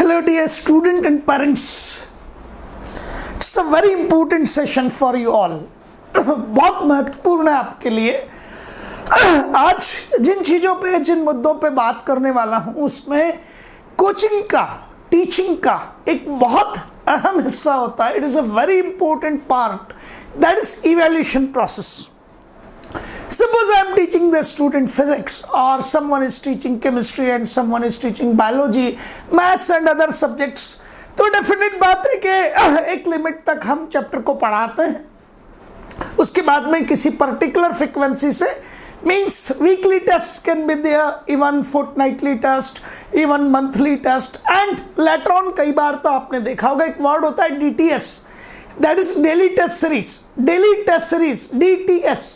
Hello dear student and parents. It's a very important session for you all. बहुत महत्वपूर्ण है आपके लिए. आज जिन चीज़ों पे जिन मुद्दों पे बात करने वाला हूँ उसमें कोचिंग का टीचिंग का एक बहुत अहम हिस्सा होता है. It is a very important part, that is evaluation process. Suppose I am teaching the student physics, or someone is teaching chemistry and someone is teaching biology, maths and other subjects. तो definite बात है कि एक limit तक हम chapter को पढ़ाते हैं. उसके बाद में किसी पर्टिकुलर फ्रीक्वेंसी से means weekly test can be there, even fortnightly test, even monthly test, and later on कई बार तो आपने देखा होगा एक वर्ड होता है DTS, that is daily test series. Daily test series DTS.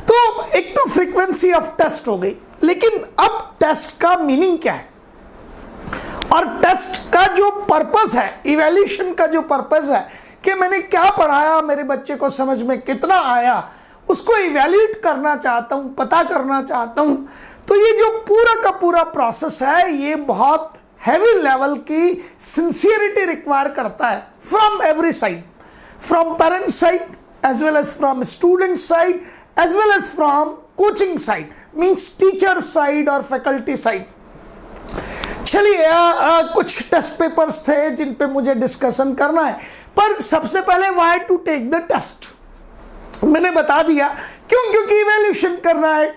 तो एक तो फ्रीक्वेंसी ऑफ टेस्ट हो गई, लेकिन अब टेस्ट का मीनिंग क्या है और टेस्ट का जो पर्पस है, इवैल्यूएशन का जो पर्पस है कि मैंने क्या पढ़ाया, मेरे बच्चे को समझ में कितना आया, उसको इवैल्यूएट करना चाहता हूं, पता करना चाहता हूं. तो ये जो पूरा का पूरा प्रोसेस है ये बहुत हैवी लेवल की सिंसियरिटी रिक्वायर करता है from every side, from parent side as well as from student side as well as from coaching side, means teacher side और faculty side. चलिए कुछ टेस्ट पेपर्स थे जिन पे मुझे डिस्कशन करना है, पर सबसे पहले why to take the test मैंने बता दिया. क्योंकि इवैल्यूएशन करना है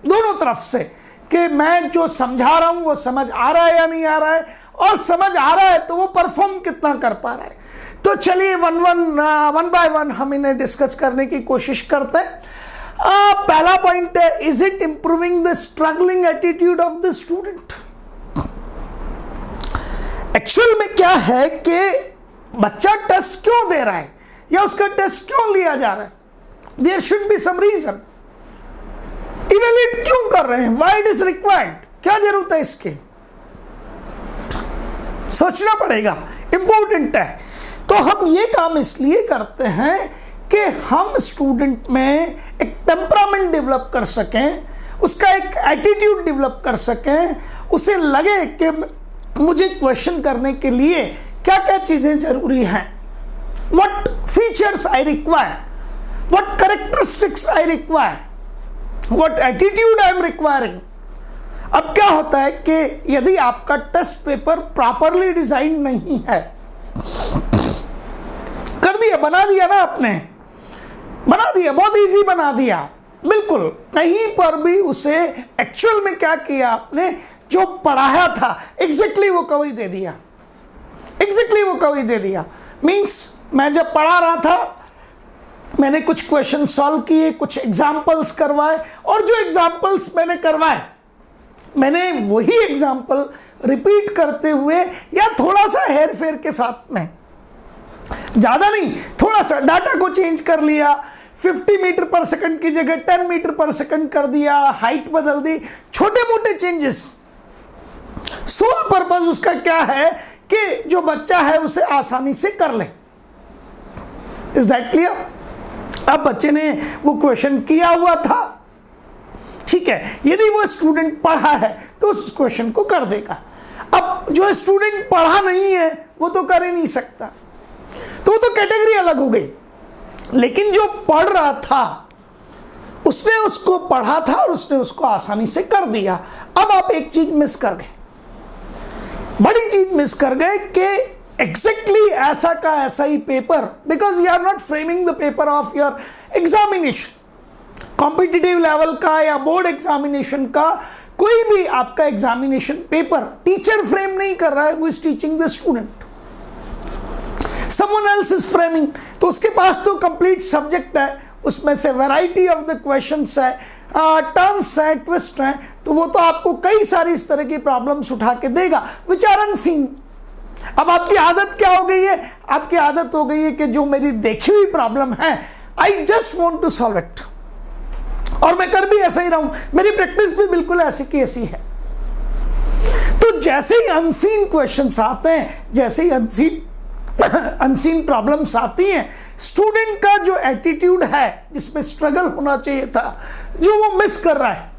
दोनों तरफ से कि मैं जो समझा रहा हूं वो समझ आ रहा है या नहीं आ रहा है, और समझ आ रहा है तो वो परफॉर्म कितना कर पा रहा है. तो चलिए वन बाय वन हम इन्हें डिस्कस करने की कोशिश करते हैं. पहला पॉइंट है, is it improving the struggling attitude of the student. Actual में क्या है कि बच्चा टेस्ट क्यों दे रहा है या उसका टेस्ट क्यों लिया जा रहा है. There should be some reason. Evaluate क्यों कर रहे हैं, व्हाई इट इज रिक्वायर्ड, क्या जरूरत है इसके, सोचना पड़ेगा, इंपॉर्टेंट है. तो हम ये काम इसलिए करते हैं कि हम स्टूडेंट में एक टेम्परामेंट डेवलप कर सकें, उसका एक एटीट्यूड डेवलप कर सकें, उसे लगे कि मुझे क्वेश्चन करने के लिए क्या क्या चीज़ें जरूरी हैं, what features I require, what characteristics I require, what attitude I am requiring. अब क्या होता है कि यदि आपका टेस्ट पेपर प्रॉपरली डिजाइन नहीं है, कर दिया, बना दिया ना आपने, बना दिया, बहुत इजी बना दिया, बिल्कुल कहीं पर भी उसे एक्चुअल में क्या किया आपने, जो पढ़ाया था एग्जैक्टली वो कवि दे दिया, एग्जैक्टली वो कवि दे दिया. मीन्स मैं जब पढ़ा रहा था मैंने कुछ क्वेश्चन सॉल्व किए, कुछ एग्जाम्पल्स करवाए, और जो एग्जाम्पल्स मैंने करवाए मैंने वही एग्जाम्पल रिपीट करते हुए या थोड़ा सा हेर फेर के साथ में, ज्यादा नहीं, थोड़ा सा डाटा को चेंज कर लिया, 50 मीटर पर सेकंड की जगह 10 मीटर पर सेकंड कर दिया, हाइट बदल दी, छोटे मोटे चेंजेस. सोल पर्पस उसका क्या है कि जो बच्चा है उसे आसानी से कर ले. Is that clear. अब बच्चे ने वो क्वेश्चन किया हुआ था, ठीक है, यदि वो स्टूडेंट पढ़ा है तो उस क्वेश्चन को कर देगा. अब जो स्टूडेंट पढ़ा नहीं है वो तो कर ही नहीं सकता, तो वो तो कैटेगरी अलग हो गई. लेकिन जो पढ़ रहा था उसने उसको पढ़ा था और उसने उसको आसानी से कर दिया. अब आप एक चीज मिस कर गए, बड़ी चीज मिस कर गए कि एग्जैक्टली ऐसा का ऐसा ही paper, because you are not framing the paper of your examination. Competitive level का या बोर्ड एग्जामिनेशन का कोई भी आपका एग्जामिनेशन पेपर टीचर फ्रेम नहीं कर रहा है, वो is teaching the student, someone else is framing. तो उसके पास तो कंप्लीट सब्जेक्ट है, उसमें से वैरायटी ऑफ द क्वेश्चंस है, टर्न्स है, ट्विस्ट है, तो वो तो आपको कई सारी इस तरह की प्रॉब्लम्स उठा के देगा विच आर अनसीन. अब आपकी आदत क्या हो गई है, आपकी आदत हो गई है कि जो मेरी देखी हुई प्रॉब्लम है I just want to solve it, और मैं कर भी ऐसा ही रहा हूं, मेरी प्रैक्टिस भी बिल्कुल ऐसी की ऐसी है. तो जैसे ही अनसीन क्वेश्चंस आते हैं, जैसे ही अनसीन प्रॉब्लम्स आती हैं, स्टूडेंट का जो एटीट्यूड है जिसमें स्ट्रगल होना चाहिए था, जो वो मिस कर रहा है,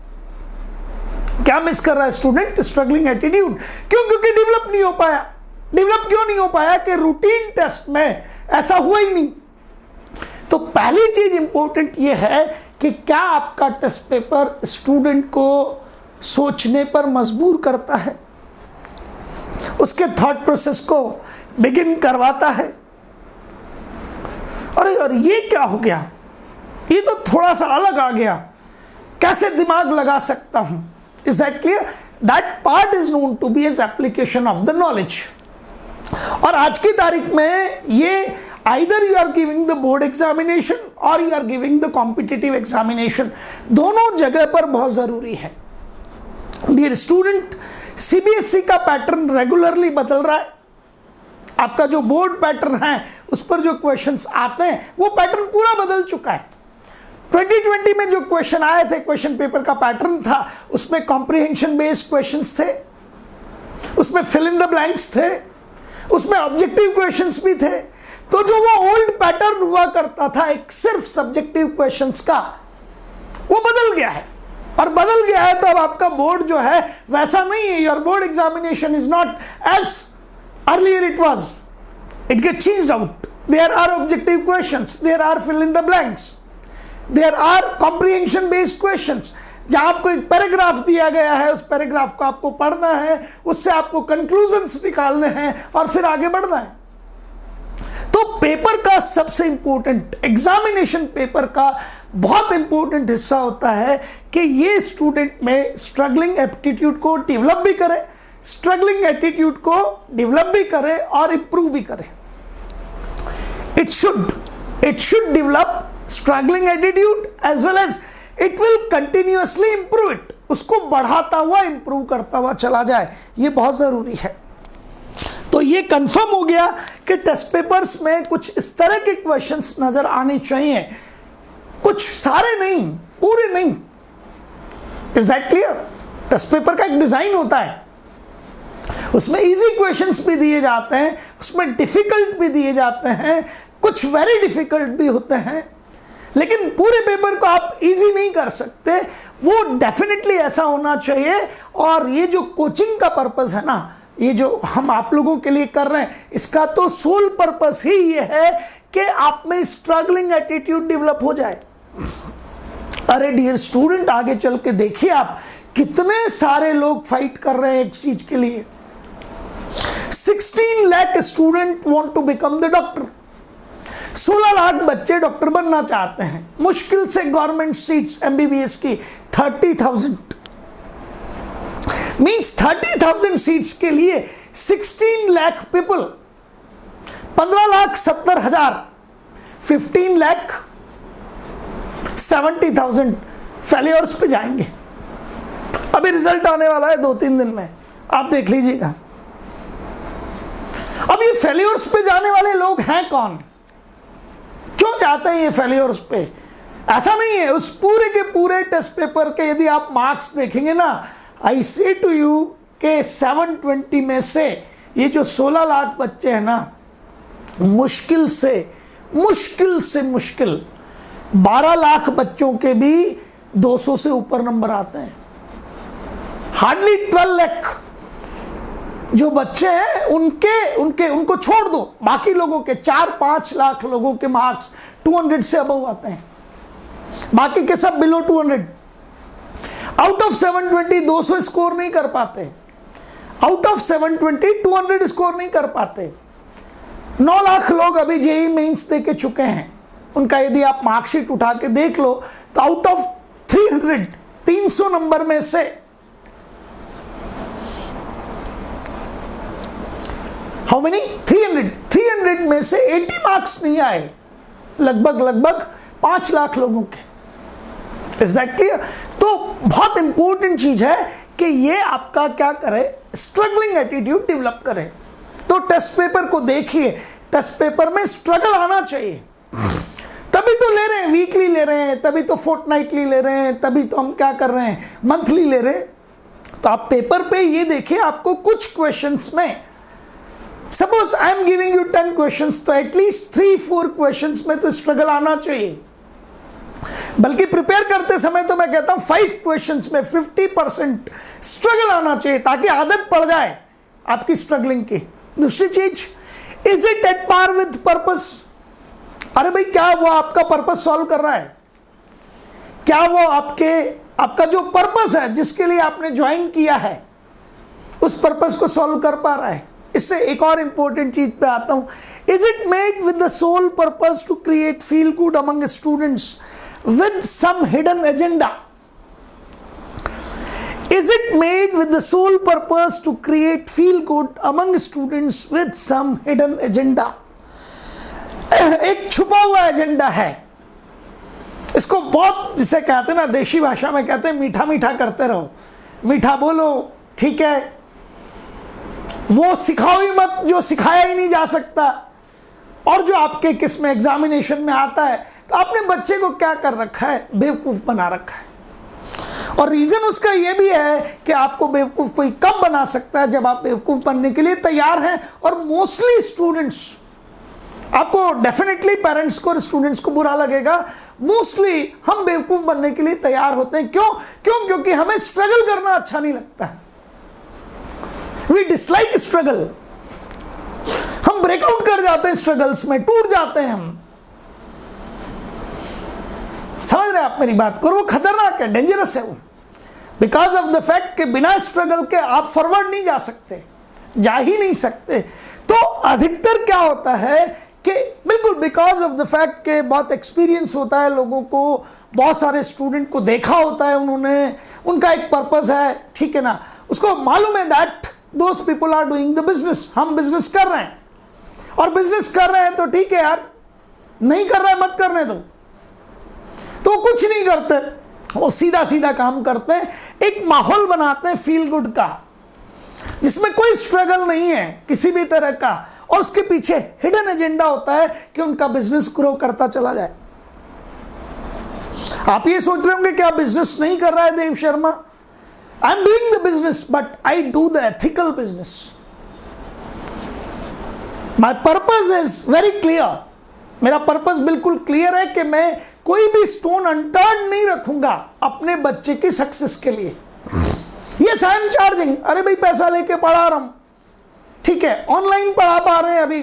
क्या मिस कर रहा है स्टूडेंट? Struggling attitude. क्यों? क्योंकि डेवलप नहीं हो पाया। डेवलप क्यों नहीं हो पाया? कि रूटीन टेस्ट में ऐसा हुआ ही नहीं। तो पहली चीज इंपॉर्टेंट ये है कि क्या आपका टेस्ट पेपर स्टूडेंट को सोचने पर मजबूर करता है, उसके थॉट प्रोसेस को बिगिन करवाता है। अरे यार ये क्या हो गया, ये तो थोड़ा सा अलग आ गया, कैसे दिमाग लगा सकता हूं? Is that clear? That part is known to be as application of the knowledge. और आज की तारीख में ये either you are giving the board examination और you are giving the competitive examination, दोनों जगह पर बहुत जरूरी है। डियर स्टूडेंट, सीबीएसई का पैटर्न रेगुलरली बदल रहा है। आपका जो बोर्ड पैटर्न है उस पर जो क्वेश्चंस आते हैं वो पैटर्न पूरा बदल चुका है। 2020 में जो क्वेश्चन आए थे, क्वेश्चन पेपर का पैटर्न था, उसमें कॉम्प्रिहेंशन बेस्ड क्वेश्चंस थे, उसमें फिल इन द ब्लैंक्स थे, उसमें ऑब्जेक्टिव क्वेश्चंस भी थे। तो जो वो ओल्ड पैटर्न हुआ करता था एक सिर्फ सब्जेक्टिव क्वेश्चंस का, वो बदल गया है। और बदल गया है तो अब आपका बोर्ड जो है वैसा नहीं है। Your board examination is not as earlier it was, it get changed out. There are objective questions, there are fill in the blanks, there are comprehension based questions, जहां आपको एक पैराग्राफ दिया गया है, उस पैराग्राफ को आपको पढ़ना है, उससे आपको कंक्लूजन्स निकालने हैं और फिर आगे बढ़ना है। तो पेपर का सबसे इंपॉर्टेंट, एग्जामिनेशन पेपर का बहुत इंपॉर्टेंट हिस्सा होता है कि ये स्टूडेंट में स्ट्रगलिंग एप्टीट्यूड को डेवलप भी करे, स्ट्रगलिंग एटीट्यूड को डेवलप भी करे और इंप्रूव भी करे। It should develop struggling attitude as well as it will continuously improve it, उसको बढ़ाता हुआ इंप्रूव करता हुआ चला जाए, ये बहुत जरूरी है। तो ये कंफर्म हो गया कि टेस्ट पेपर्स में कुछ इस तरह के क्वेश्चंस नजर आने चाहिए, कुछ सारे नहीं, पूरे नहीं। Is that clear? Test paper का एक डिजाइन होता है, उसमें इजी क्वेश्चंस भी दिए जाते हैं, उसमें डिफिकल्ट भी दिए जाते हैं, कुछ वेरी डिफिकल्ट भी होते हैं। लेकिन पूरे पेपर को आप इजी नहीं कर सकते, वो डेफिनेटली ऐसा होना चाहिए। और ये जो कोचिंग का पर्पस है ना, ये जो हम आप लोगों के लिए कर रहे हैं, इसका तो सोल पर्पस ही ये है कि आप में स्ट्रगलिंग एटीट्यूड डेवलप हो जाए। अरे डियर स्टूडेंट, आगे चल के देखिए आप कितने सारे लोग फाइट कर रहे हैं एक चीज के लिए। 16 lakh student want to become the doctor, 16 lakh बच्चे डॉक्टर बनना चाहते हैं। मुश्किल से गवर्नमेंट सीट्स एमबीबीएस की 30,000 मीन्स 30,000 सीट्स के लिए 16 लाख पीपल, 15,70,000, 15,70,000 फेलियर्स पे जाएंगे। अभी रिजल्ट आने वाला है 2-3 दिन में, आप देख लीजिएगा। अब ये फेलियर्स पे जाने वाले लोग हैं कौन, क्यों जाते हैं ये फेलियर्स पे? ऐसा नहीं है, उस पूरे के पूरे टेस्ट पेपर के यदि आप मार्क्स देखेंगे ना, आई से टू यू के 720 में से ये जो 16 लाख बच्चे हैं ना, मुश्किल से 12 लाख बच्चों के भी 200 से ऊपर नंबर आते हैं। हार्डली 12 लाख जो बच्चे हैं उनको छोड़ दो, बाकी लोगों के 4-5 लाख लोगों के मार्क्स 200 से अबव आते हैं, बाकी के सब बिलो 200। आउट ऑफ 720 200 स्कोर नहीं कर पाते, आउट ऑफ 720 200 स्कोर नहीं कर पाते। 9 लाख लोग अभी जेईई मेंस दे के चुके हैं, उनका यदि आप मार्कशीट उठा के देख लो तो आउट ऑफ 300 नंबर में से हाउ मेनी 300 में से 80 मार्क्स नहीं आए, लगभग 5 लाख लोगों के। Is that clear? तो बहुत इंपॉर्टेंट चीज है कि ये आपका क्या करे, स्ट्रगलिंग एटीट्यूड डेवलप करे। तो टेस्ट पेपर को देखिए, टेस्ट पेपर में स्ट्रगल आना चाहिए, तभी तो ले रहे हैं, वीकली ले रहे हैं, तभी तो फोर्टनाइटली ले रहे हैं, तभी तो हम क्या कर रहे हैं, मंथली ले रहे हैं। तो आप पेपर पे ये देखिए, आपको कुछ क्वेश्चंस में, suppose I am giving you 10 questions, तो एटलीस्ट 3-4 क्वेश्चंस में तो स्ट्रगल आना चाहिए। बल्कि प्रिपेयर करते समय तो मैं कहता हूं 5 क्वेश्चंस में 50% स्ट्रगल आना चाहिए, ताकि आदत पड़ जाए आपकी स्ट्रगलिंग की। दूसरी चीज, is it at par with purpose? अरे भाई, क्या वो आपका पर्पस सॉल्व कर रहा है? क्या वो आपका जो पर्पस है जिसके लिए आपने ज्वाइन किया है, उस पर्पस को सॉल्व कर पा रहा है? इससे एक और इंपॉर्टेंट चीज पे आता हूं, is it made with the sole purpose to create feel good among students with some hidden agenda? Is it made with the sole purpose to create feel good among students with some hidden agenda? एक छुपा हुआ agenda है। इसको बहुत, जिसे कहते हैं ना, देशी भाषा में कहते हैं मीठा मीठा करते रहो, मीठा बोलो, ठीक है। वो सिखाओ ही मत जो सिखाया ही नहीं जा सकता, और जो आपके किस्म एग्जामिनेशन में आता है, तो आपने बच्चे को क्या कर रखा है? बेवकूफ बना रखा है। और रीजन उसका यह भी है कि आपको बेवकूफ कोई कब बना सकता है? जब आप बेवकूफ बनने के लिए तैयार हैं। और मोस्टली स्टूडेंट्स, आपको डेफिनेटली पेरेंट्स को और स्टूडेंट्स को बुरा लगेगा, मोस्टली हम बेवकूफ बनने के लिए तैयार होते हैं। क्यों? क्योंकि हमें स्ट्रगल करना अच्छा नहीं लगता। We dislike struggle. हम ब्रेकआउट कर जाते हैं स्ट्रगल्स में, टूट जाते हैं हम। समझ रहे आप मेरी बात को? वो खतरनाक है, डेंजरस है वो, बिकॉज ऑफ द फैक्ट कि बिना स्ट्रगल के आप फॉरवर्ड नहीं जा सकते, जा ही नहीं सकते। तो अधिकतर क्या होता है कि बिल्कुल बिकॉज ऑफ द फैक्ट के बहुत एक्सपीरियंस होता है लोगों को, बहुत सारे स्टूडेंट को देखा होता है उन्होंने, उनका एक पर्पस है, ठीक है ना, उसको मालूम है that those people are doing the business. हम बिजनेस कर रहे हैं, और बिजनेस कर रहे हैं तो ठीक है यार, नहीं कर रहे हैं मत करने दो। तो कुछ नहीं करते, वो सीधा सीधा काम करते हैं, एक माहौल बनाते हैं फील गुड का, जिसमें कोई स्ट्रगल नहीं है किसी भी तरह का, और उसके पीछे हिडन एजेंडा होता है कि उनका बिजनेस ग्रो करता चला जाए। आप ये सोच रहे होंगे कि आप बिजनेस नहीं कर रहा है Dev Sharma, I am doing the business but I do the ethical business. My purpose is very clear. मेरा पर्पस बिल्कुल क्लियर है कि मैं कोई भी स्टोन अनटर्न नहीं रखूंगा अपने बच्चे की सक्सेस के लिए। Yes, I am charging. अरे भाई, पैसा लेके पढ़ा रहा हूं, ठीक है, ऑनलाइन पढ़ा पा रहे हैं अभी।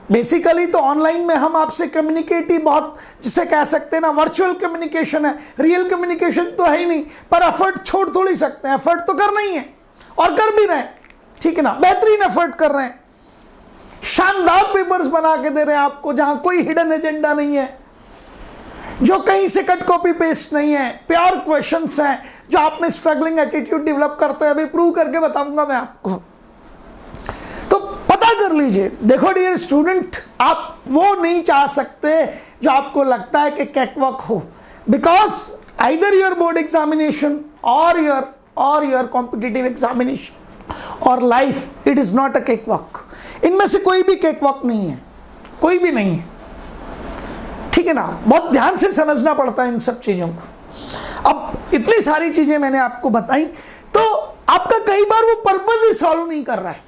बेसिकली तो ऑनलाइन में हम आपसे कम्युनिकेट ही बहुत, जिसे कह सकते हैं ना, वर्चुअल कम्युनिकेशन है, रियल कम्युनिकेशन तो है ही नहीं। पर एफर्ट छोड़ थोड़ी सकते हैं, एफर्ट तो करना ही है, और कर भी रहे हैं, ठीक है ना, बेहतरीन एफर्ट कर रहे हैं, शानदार पेपर्स बना के दे रहे हैं आपको, जहां कोई हिडन एजेंडा नहीं है, जो कहीं से कट कॉपी पेस्ट नहीं है, प्योर क्वेश्चंस हैं, जो आप में स्ट्रगलिंग एटीट्यूड डेवलप करते हैं। अभी प्रूव करके बताऊंगा मैं आपको, तो पता कर लीजिए। देखो डियर स्टूडेंट, आप वो नहीं चाह सकते जो आपको लगता है कि कैकवॉक हो, because either your board examination और योर कॉम्पिटिटिव एग्जामिनेशन और life, it is not a cakewalk. इनमें से कोई भी केकवॉक नहीं है, कोई भी नहीं है, ठीक है ना। बहुत ध्यान से समझना पड़ता है इन सब चीजों को। अब इतनी सारी चीजें मैंने आपको बताई, तो आपका कई बार वो पर्पस ही सॉल्व नहीं कर रहा है,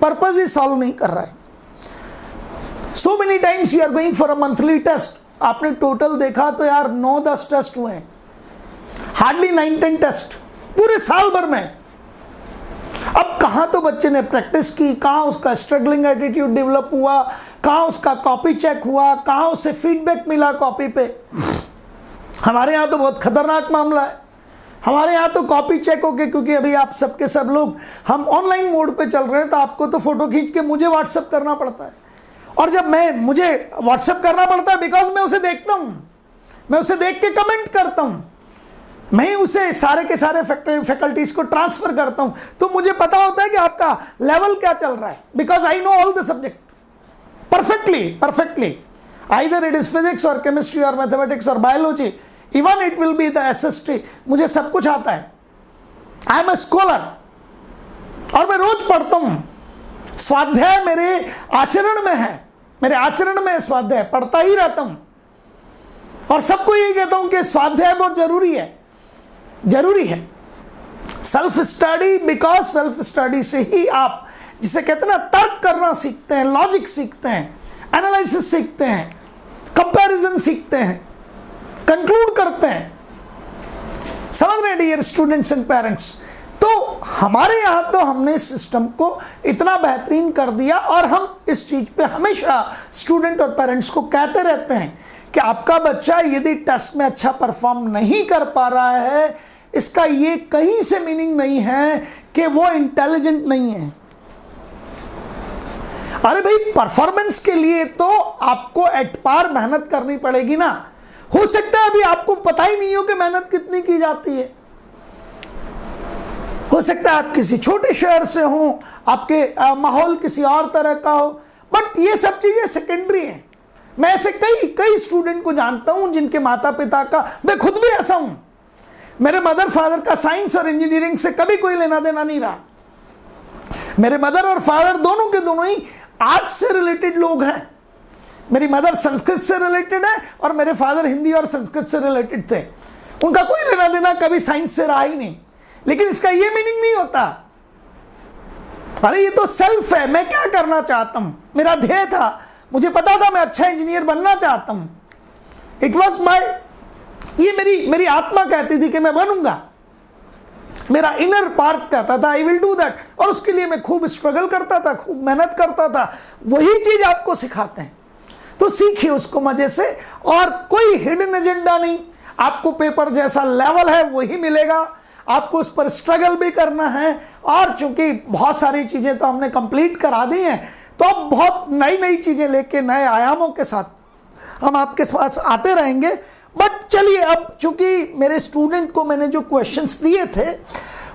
पर्पस ही सॉल्व नहीं कर रहा है। So many times you are going for a monthly test, आपने टोटल देखा तो यार 9-10 टेस्ट हुए हैं, हार्डली 9-10 टेस्ट पूरे साल भर में। अब कहां तो बच्चे ने प्रैक्टिस की, कहां उसका स्ट्रगलिंग एटीट्यूड डेवलप हुआ, कहां उसका कॉपी चेक हुआ, कहां उसे फीडबैक मिला कॉपी पे। हमारे यहां तो बहुत खतरनाक मामला है, हमारे यहाँ तो कॉपी चेक हो के, क्योंकि अभी आप सबके सब लोग हम ऑनलाइन मोड पे चल रहे हैं, तो आपको तो फोटो खींच के मुझे व्हाट्सअप करना पड़ता है। और जब मुझे व्हाट्सअप करना पड़ता है बिकॉज मैं उसे देखता हूं, मैं उसे देख के कमेंट करता हूं, मैं उसे सारे के सारे फैकल्टीज को ट्रांसफर करता हूं, तो मुझे पता होता है कि आपका लेवल क्या चल रहा है, because I know all the subject perfectly, either it is physics और केमिस्ट्री और मैथमेटिक्स और biology, even it will be the SST, मुझे सब कुछ आता है। आई एम ए स्कॉलर, और मैं रोज पढ़ता हूं, स्वाध्याय मेरे आचरण में है, मेरे आचरण में स्वाध्याय पढ़ता ही रहता हूं, और सबको यही कहता हूं कि स्वाध्याय बहुत जरूरी है। Self study, because self study से ही आप, जिसे कहते हैं ना, तर्क करना सीखते हैं, लॉजिक सीखते हैं, एनालिसिस सीखते हैं, कंपैरिजन सीखते हैं, कंक्लूड करते हैं। समझ रहे डियर स्टूडेंट्स एंड पेरेंट्स? तो हमारे यहां तो हमने सिस्टम को इतना बेहतरीन कर दिया, और हम इस चीज पे हमेशा स्टूडेंट और पेरेंट्स को कहते रहते हैं कि आपका बच्चा यदि टेस्ट में अच्छा परफॉर्म नहीं कर पा रहा है, इसका ये कहीं से मीनिंग नहीं है कि वो इंटेलिजेंट नहीं है। अरे भाई, परफॉर्मेंस के लिए तो आपको एट पार मेहनत करनी पड़ेगी ना। हो सकता है अभी आपको पता ही नहीं हो कि मेहनत कितनी की जाती है। हो सकता है आप किसी छोटे शहर से हो, आपके माहौल किसी और तरह का हो, बट ये सब चीजें सेकेंडरी हैं। मैं ऐसे कई स्टूडेंट को जानता हूं जिनके माता पिता का, मैं खुद भी ऐसा हूं, मेरे मदर फादर का साइंस और इंजीनियरिंग से कभी कोई लेना देना नहीं रहा। मेरे मदर और फादर दोनों के दोनों ही आर्ट्स से रिलेटेड लोग हैं। मेरी मदर संस्कृत से रिलेटेड है और मेरे फादर हिंदी और संस्कृत से रिलेटेड थे। उनका कोई लेना देना कभी साइंस से रहा ही नहीं। लेकिन इसका ये मीनिंग नहीं होता, अरे ये तो सेल्फ है, मैं क्या करना चाहता हूं, मेरा ध्येय था, मुझे पता था मैं अच्छा इंजीनियर बनना चाहता हूं। इट वॉज माई, ये मेरी आत्मा कहती थी कि मैं बनूंगा, मेरा इनर पार्ट कहता था आई विल डू दैट, और उसके लिए मैं खूब स्ट्रगल करता था, खूब मेहनत करता था। वही चीज आपको सिखाते हैं, तो सीखिए उसको मजे से, और कोई हिडन एजेंडा नहीं। आपको पेपर जैसा लेवल है वही मिलेगा, आपको उस पर स्ट्रगल भी करना है। और चूंकि बहुत सारी चीजें तो हमने कंप्लीट करा दी हैं, तो अब बहुत नई नई चीजें लेके नए आयामों के साथ हम आपके पास आते रहेंगे। बट चलिए, अब चूंकि मेरे स्टूडेंट को मैंने जो क्वेश्चंस दिए थे,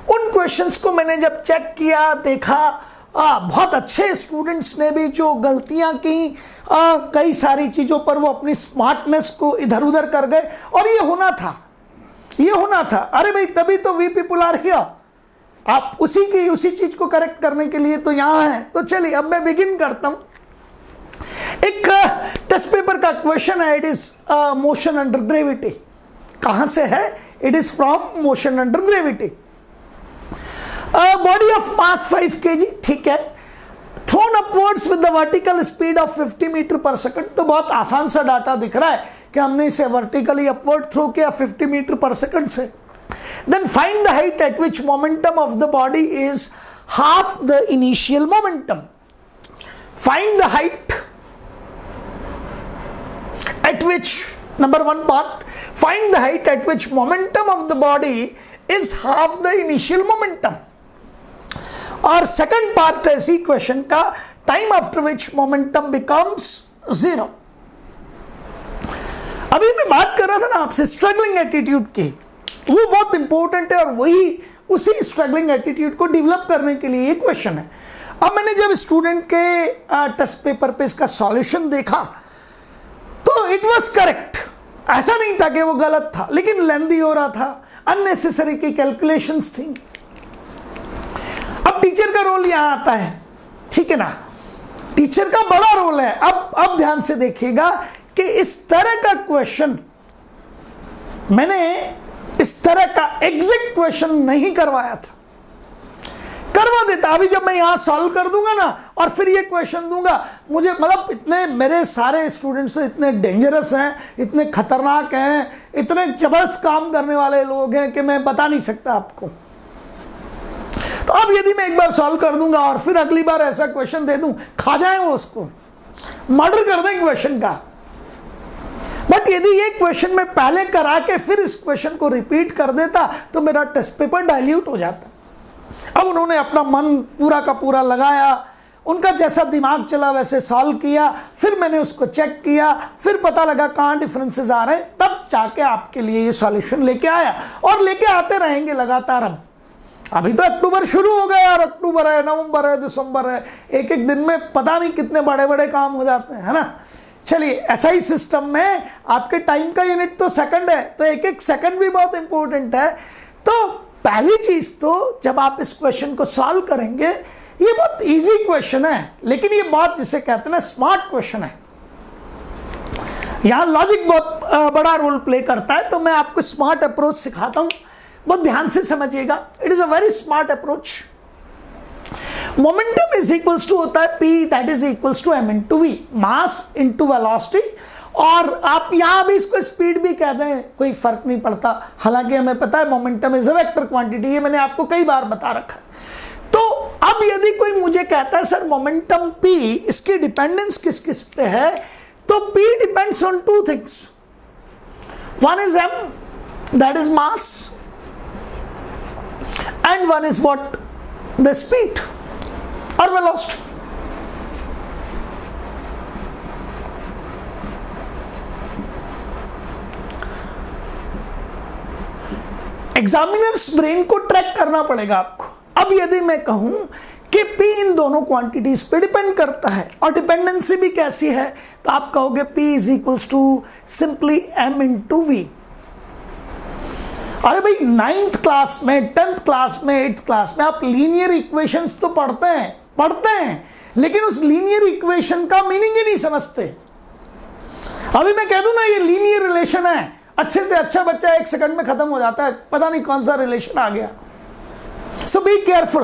उन क्वेश्चंस को मैंने जब चेक किया, देखा, बहुत अच्छे स्टूडेंट्स ने भी जो गलतियां की, कई सारी चीजों पर वो अपनी स्मार्टनेस को इधर उधर कर गए, और ये होना था। अरे भाई, तभी तो वी पीपल आर हियर। आप उसी चीज को करेक्ट करने के लिए तो यहां हैं। तो चलिए, अब मैं बिगिन करता हूं। एक टेस्ट पेपर का क्वेश्चन है, it is motion under gravity. कहां से है? It is from motion under gravity. Body of mass 5 kg, ठीक है, thrown upwards with the vertical speed of 50 metre per second. तो बहुत आसान सा डाटा दिख रहा है कि हमने इसे वर्टिकली अपवर्ड थ्रो किया 50 मीटर पर सेकंड से। Then find the height at which momentum of the body is half the initial momentum. Find the height at which, number one part, find the height at which momentum of the body is half the initial momentum. और second part है इसी question का, time after which momentum becomes zero. अभी मैं बात कर रहा था ना आपसे स्ट्रगलिंग एटीट्यूड की, वो बहुत इंपॉर्टेंट है, और वही उसी स्ट्रगलिंग एटीट्यूड को डेवलप करने के लिए ये क्वेश्चन है। अब मैंने जब स्टूडेंट के टेस्ट पेपर पे इसका सॉल्यूशन देखा, तो इट वॉज करेक्ट। ऐसा नहीं था कि वो गलत था, लेकिन लेंदी हो रहा था, अननेसेसरी की कैलकुलेशंस थी। अब टीचर का रोल यहां आता है, ठीक है ना, टीचर का बड़ा रोल है। अब ध्यान से देखिएगा कि इस तरह का क्वेश्चन मैंने इस तरह का एग्जैक्ट क्वेश्चन नहीं करवाया था, करवा देता। अभी जब मैं यहां सॉल्व कर दूंगा ना और फिर ये क्वेश्चन दूंगा, मुझे मतलब इतने मेरे सारे स्टूडेंट्स इतने डेंजरस हैं, इतने खतरनाक हैं, इतने जबरदस्त काम करने वाले लोग हैं कि मैं बता नहीं सकता आपको। तो अब यदि मैं एक बार सॉल्व कर दूंगा और फिर अगली बार ऐसा क्वेश्चन दे दूं, खा जाए वो, उसको मर्डर कर दें क्वेश्चन का। बट यदि ये क्वेश्चन मैं पहले करा के फिर इस क्वेश्चन को रिपीट कर देता तो मेरा टेस्ट पेपर डाइल्यूट हो जाता। अब उन्होंने अपना मन पूरा का पूरा लगाया, उनका जैसा दिमाग चला वैसे सॉल्व किया, फिर मैंने उसको चेक किया, फिर पता लगा कहाँ डिफरेंसेस आ रहे हैं, तब जाके आपके लिए ये सॉल्यूशन लेके आया, और लेके आते रहेंगे लगातार। अब अभी तो अक्टूबर शुरू हो गया, और अक्टूबर है, नवंबर है, दिसंबर है, एक एक दिन में पता नहीं कितने बड़े बड़े काम हो जाते हैं, है ना। चलिए, ऐसा ही सिस्टम में आपके टाइम का यूनिट तो सेकंड है, तो एक एक सेकंड भी बहुत इंपॉर्टेंट है। तो पहली चीज तो जब आप इस क्वेश्चन को सॉल्व करेंगे, ये बहुत इजी क्वेश्चन है, लेकिन ये बहुत जिसे कहते हैं ना स्मार्ट क्वेश्चन है। यहां लॉजिक बहुत बड़ा रोल प्ले करता है, तो मैं आपको स्मार्ट अप्रोच सिखाता हूं, बहुत ध्यान से समझिएगा। It is a very smart approach. Momentum is equals to होता है P, that is equals to m into v, mass into velocity, और आप यहां भी इसको स्पीड भी कह दें, कोई फर्क नहीं पड़ता। हालांकि हमें पता है momentum is a vector quantity, ये मैंने आपको कई बार बता रखा है। तो अब यदि कोई मुझे कहता है सर मोमेंटम p, इसकी डिपेंडेंस किस किस पे है, तो p depends on two things. One is m, that is mass, and one is what, the speed और वेलोसिटी। एग्जामिनर्स ब्रेन को ट्रैक करना पड़ेगा आपको। अब यदि मैं कहूं कि P इन दोनों क्वांटिटीज पे डिपेंड करता है और डिपेंडेंसी भी कैसी है, तो आप कहोगे P is equals to simply m into v. अरे भाई 9th क्लास में, 10th क्लास में, 8th क्लास में आप लीनियर इक्वेशंस तो पढ़ते हैं, लेकिन उस लीनियर इक्वेशन का मीनिंग ही नहीं समझते। अभी मैं कह दूं ना ये लीनियर रिलेशन है, अच्छे से अच्छा बच्चा 1 सेकंड में खत्म हो जाता है, पता नहीं कौन सा रिलेशन आ गया। सो बी केयरफुल।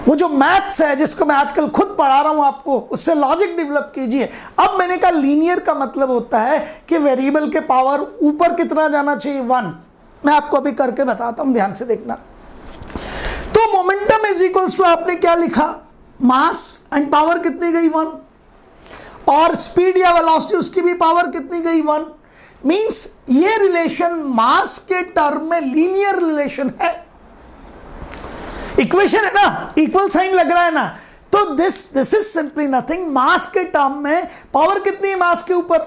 वो जो मैथ्स है जिसको मैं आजकल खुद पढ़ा रहा हूं आपको, उससे लॉजिक डेवलप कीजिए। अब मैंने कहा लीनियर का मतलब होता है कि वेरिएबल के पावर ऊपर कितना जाना चाहिए, 1। मैं आपको अभी करके बताता हूं, ध्यान से देखना। तो मोमेंटम इज इक्वल्स टू, आपने क्या लिखा, मास एंड पावर कितनी गई 1, और स्पीड या वेलोसिटी उसकी भी पावर कितनी गई 1। मींस ये रिलेशन मास के टर्म में लीनियर रिलेशन है। इक्वेशन है ना, इक्वल साइन लग रहा है ना, तो दिस इज सिंपली नथिंग, मास के टर्म में पावर कितनी है मास के ऊपर,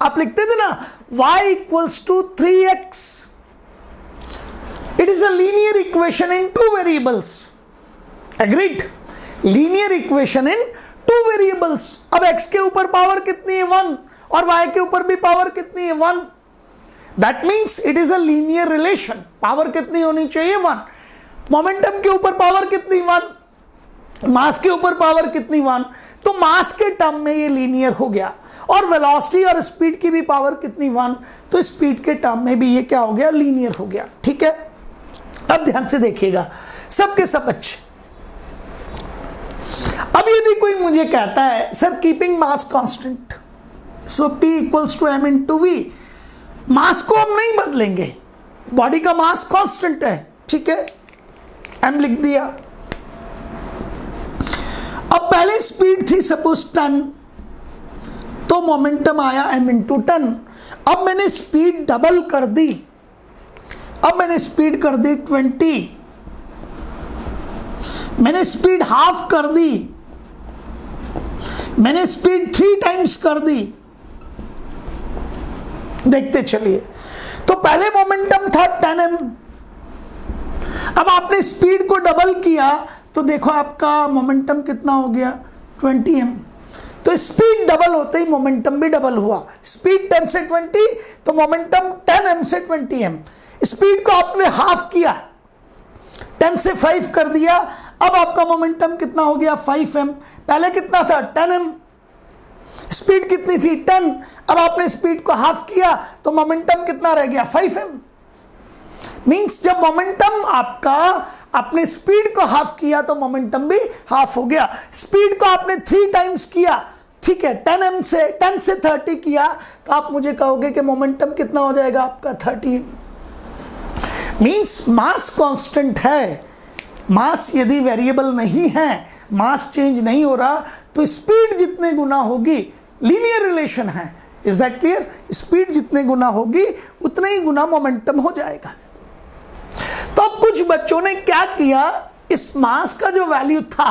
आप लिखते थे ना y equals to 3x। It is a linear equation in two variables, agreed, linear equation in two variables. अब x के ऊपर पावर कितनी है 1 और y के ऊपर भी पावर कितनी है 1। That means it is a linear relation. Power कितनी होनी चाहिए 1, मोमेंटम के ऊपर पावर कितनी 1, मास के ऊपर पावर कितनी 1, तो मास के टर्म में ये लीनियर हो गया। और वेलोसिटी और स्पीड की भी पावर कितनी 1, तो स्पीड के टर्म में भी ये क्या हो गया, लीनियर हो गया। ठीक है, अब ध्यान से देखिएगा, सबके सब अच्छे। अब यदि कोई मुझे कहता है sir keeping mass constant, so P equals to m into v, mass को हम नहीं बदलेंगे, बॉडी का मास कांस्टेंट है, ठीक है, m लिख दिया। अब पहले स्पीड थी सपोज 10, तो मोमेंटम आया m इंटू 10। अब मैंने स्पीड डबल कर दी, अब मैंने स्पीड कर दी 20, मैंने स्पीड हाफ कर दी, मैंने स्पीड 3 टाइम्स कर दी। देखते चलिए, तो पहले मोमेंटम था 10m, अब आपने स्पीड को डबल किया तो देखो आपका मोमेंटम कितना हो गया 20m। तो स्पीड डबल होते ही मोमेंटम भी डबल हुआ, स्पीड 10 से 20 तो मोमेंटम 10m से 20m। स्पीड को आपने हाफ किया, 10 से 5 कर दिया, अब आपका मोमेंटम कितना हो गया 5m। पहले कितना था 10m, स्पीड कितनी थी 10, अब आपने स्पीड को हाफ किया तो मोमेंटम कितना रह गया 5m। मींस जब मोमेंटम आपका, आपने स्पीड को हाफ किया तो मोमेंटम भी हाफ हो गया। स्पीड को आपने 3 टाइम्स किया, ठीक है, 10 से 30 किया, तो आप मुझे कहोगे कि मोमेंटम कितना हो जाएगा आपका 30। मींस मास कांस्टेंट है, मास यदि वेरिएबल नहीं है, मास चेंज नहीं हो रहा, तो स्पीड जितने गुना होगी, लीनियर रिलेशन है, इज दैट क्लियर, स्पीड जितने गुना होगी उतने ही गुना मोमेंटम हो जाएगा। तो अब कुछ बच्चों ने क्या किया, इस मास का जो वैल्यू था,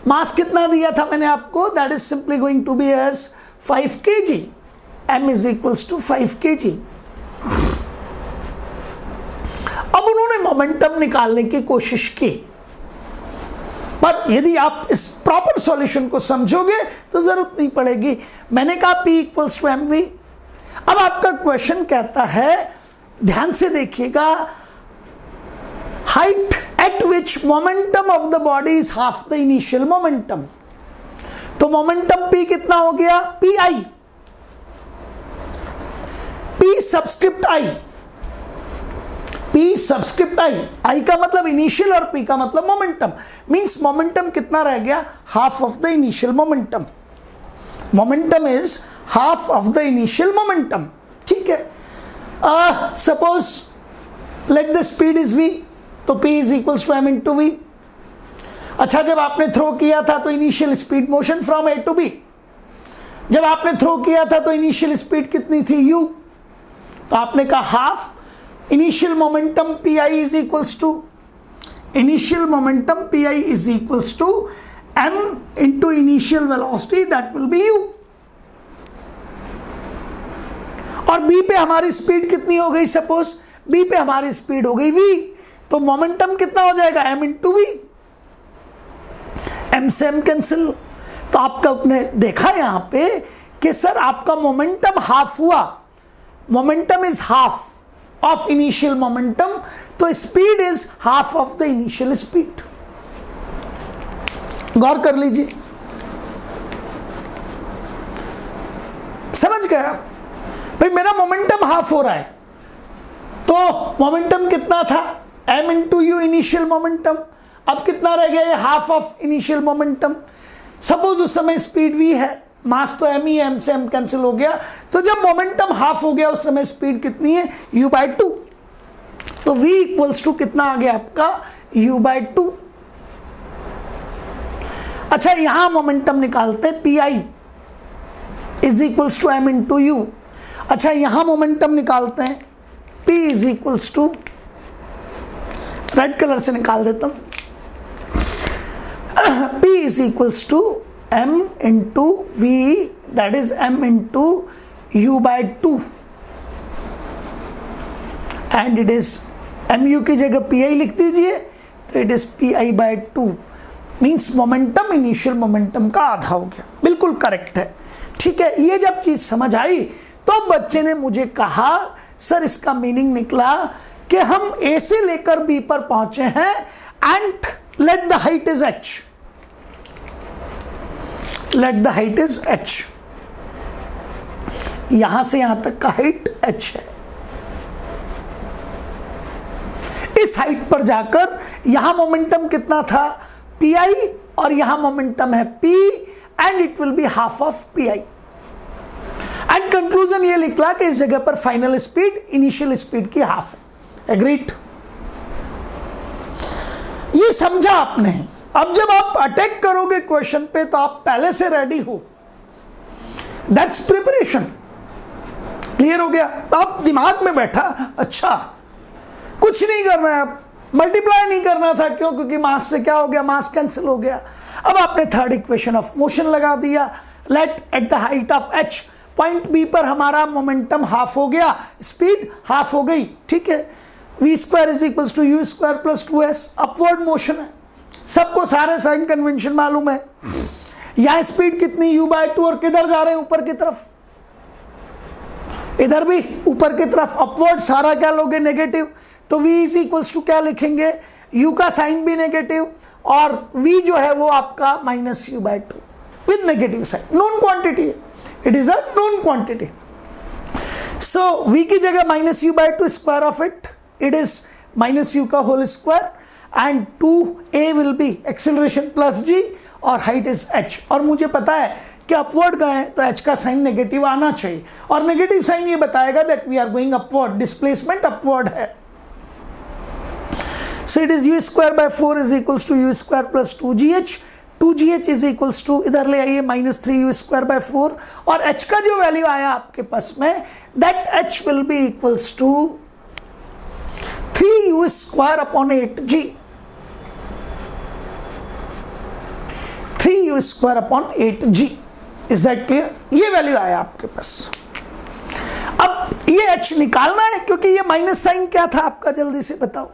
मास कितना दिया था मैंने आपको, that is simply going to be as 5 kg, m is equals to 5 kg। अब उन्होंने मोमेंटम निकालने की कोशिश की, पर यदि आप इस प्रॉपर सॉल्यूशन को समझोगे तो जरूरत नहीं पड़ेगी। मैंने कहा P इक्वल्स टू mv। अब आपका क्वेश्चन कहता है, ध्यान से देखिएगा, height at which momentum of the body is half the initial momentum. तो मोमेंटम P कितना हो गया, PI, P subscript I, P subscript I का मतलब इनिशियल और P का मतलब मोमेंटम। मींस मोमेंटम कितना रह गया, half of the initial momentum. Momentum is half of the initial momentum. ठीक है, suppose let the speed is v, तो p is equals to m into v। अच्छा, जब आपने थ्रो किया था तो initial speed, motion from a to b, जब आपने थ्रो किया था तो इनिशियल स्पीड कितनी थी u, तो आपने कहा half initial momentum pi is equals to, initial momentum pi is equals to m into initial velocity, that will be u। और b पे हमारी स्पीड कितनी हो गई, सपोज b पे हमारी स्पीड हो गई v, तो मोमेंटम कितना हो जाएगा, m इंटू v। m से m कैंसिल, तो आपका आपने देखा यहां पे कि सर आपका मोमेंटम हाफ हुआ, momentum is half of initial momentum, तो speed is half of the initial speed. गौर कर लीजिए, समझ गए आप? भाई मेरा मोमेंटम हाफ हो रहा है, तो मोमेंटम कितना था, m into you initial momentum, अब कितना रह गया, ये half of initial momentum. Suppose उस समय स्पीड v है, मास तो m ही है, m से m कैंसिल हो गया, तो जब मोमेंटम हाफ हो गया उस समय स्पीड कितनी है, u/2, तो v इक्वल्स टू कितना आ गया आपका, u/2। अच्छा, यहां मोमेंटम निकालते हैं, pi is equals to m into u. अच्छा, यहां मोमेंटम निकालते हैं, p is equals to, red colour से निकाल देता हूं, p is equals to m into v, that is m into u/2, and it is mu की जगह pi लिख दीजिए, तो it is pi/2, means momentum initial momentum का आधा हो गया। बिल्कुल करेक्ट है। ठीक है, ये जब चीज समझ आई तो बच्चे ने मुझे कहा सर इसका मीनिंग निकला कि हम a से लेकर b पर पहुंचे हैं, and let the height is h, let the height is h, यहां से यहां तक का हाइट h है। इस हाइट पर जाकर यहां मोमेंटम कितना था, pi, और यहां मोमेंटम है p, and it will be half of pi। And conclusion ये निकला कि इस जगह पर फाइनल स्पीड इनिशियल स्पीड की हाफ है। एग्रीड? ये समझा आपने? अब जब आप अटैक करोगे क्वेश्चन पे तो आप पहले से रेडी हो, दैट्स प्रिपरेशन। क्लियर हो गया? तो आप दिमाग में बैठा, अच्छा कुछ नहीं करना है, अब मल्टीप्लाई नहीं करना था, क्यों? क्योंकि मास से क्या हो गया, मास कैंसिल हो गया। अब आपने थर्ड इक्वेशन ऑफ मोशन लगा दिया, let at the height of h, point B पर हमारा मोमेंटम हाफ हो गया, स्पीड हाफ हो गई। ठीक है, v square is equals to u square plus 2s, upward motion है, सबको सारे साइन कन्वेंशन मालूम है। यहां स्पीड कितनी, u/2, और किधर जा रहे हैं, ऊपर की तरफ, इधर भी ऊपर की तरफ, अपवर्ड। सारा क्या लोगे, नेगेटिव, तो v इज इक्वल्स टू क्या लिखेंगे, u का साइन भी नेगेटिव, और v जो है वो आपका minus u/2 with negative sign. Known quantity है, it is a known quantity. So v की जगह minus u/2, square of it is minus u का whole square, and 2a will be acceleration plus g, और height is h। और मुझे पता है कि अपवर्ड का है तो h का साइन नेगेटिव आना चाहिए, और नेगेटिव साइन ये बताएगा that we are going upward, displacement upward है। So it is u square by 4 is equals to u square plus 2gh, 2gh is equals to, इधर ले आइए, माइनस 3u स्क्वायर बाय 4, और h का जो value आया आपके पास में, that h will be equals to 3u square upon 8g, 3u square upon 8g। Is that clear? ये वैल्यू आया आपके पास। अब ये h निकालना है, क्योंकि ये माइनस साइन क्या था आपका, जल्दी से बताओ।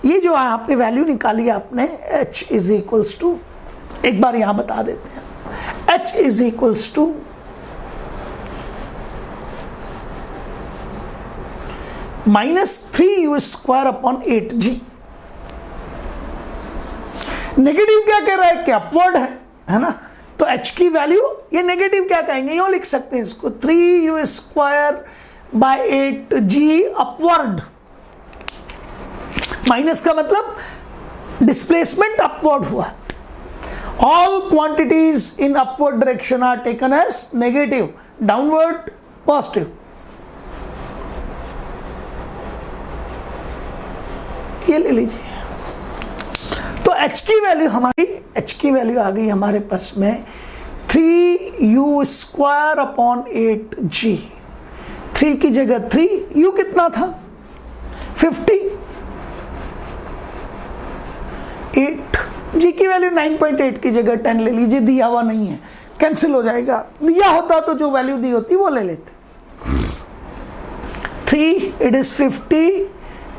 ये जो यहाँ पे वैल्यू निकाली आपने, h इज इक्वल्स टू, एक बार यहां बता देते हैं, h is equals to -3u square upon 8g। Negative क्या कह रहा है कि अपवर्ड है ना, तो h की वैल्यू, ये नेगेटिव क्या कहेंगे, यूं लिख सकते हैं इसको, 3u square by 8g upward. Minus का मतलब डिस्प्लेसमेंट अपवर्ड हुआ। All quantities in upward direction are taken as negative. Downward positive, ये ले लीजिए। तो h की वैल्यू आ गई हमारे पास में 3u स्क्वायर अपॉन 8g। 3 की जगह 3, u कितना था 50, 8, g की वैल्यू 9.8 की जगह 10 ले लीजिए, दिया हुआ नहीं है, कैंसिल हो जाएगा। दिया होता तो जो वैल्यू दी होती वो ले लेते। 3 it is 50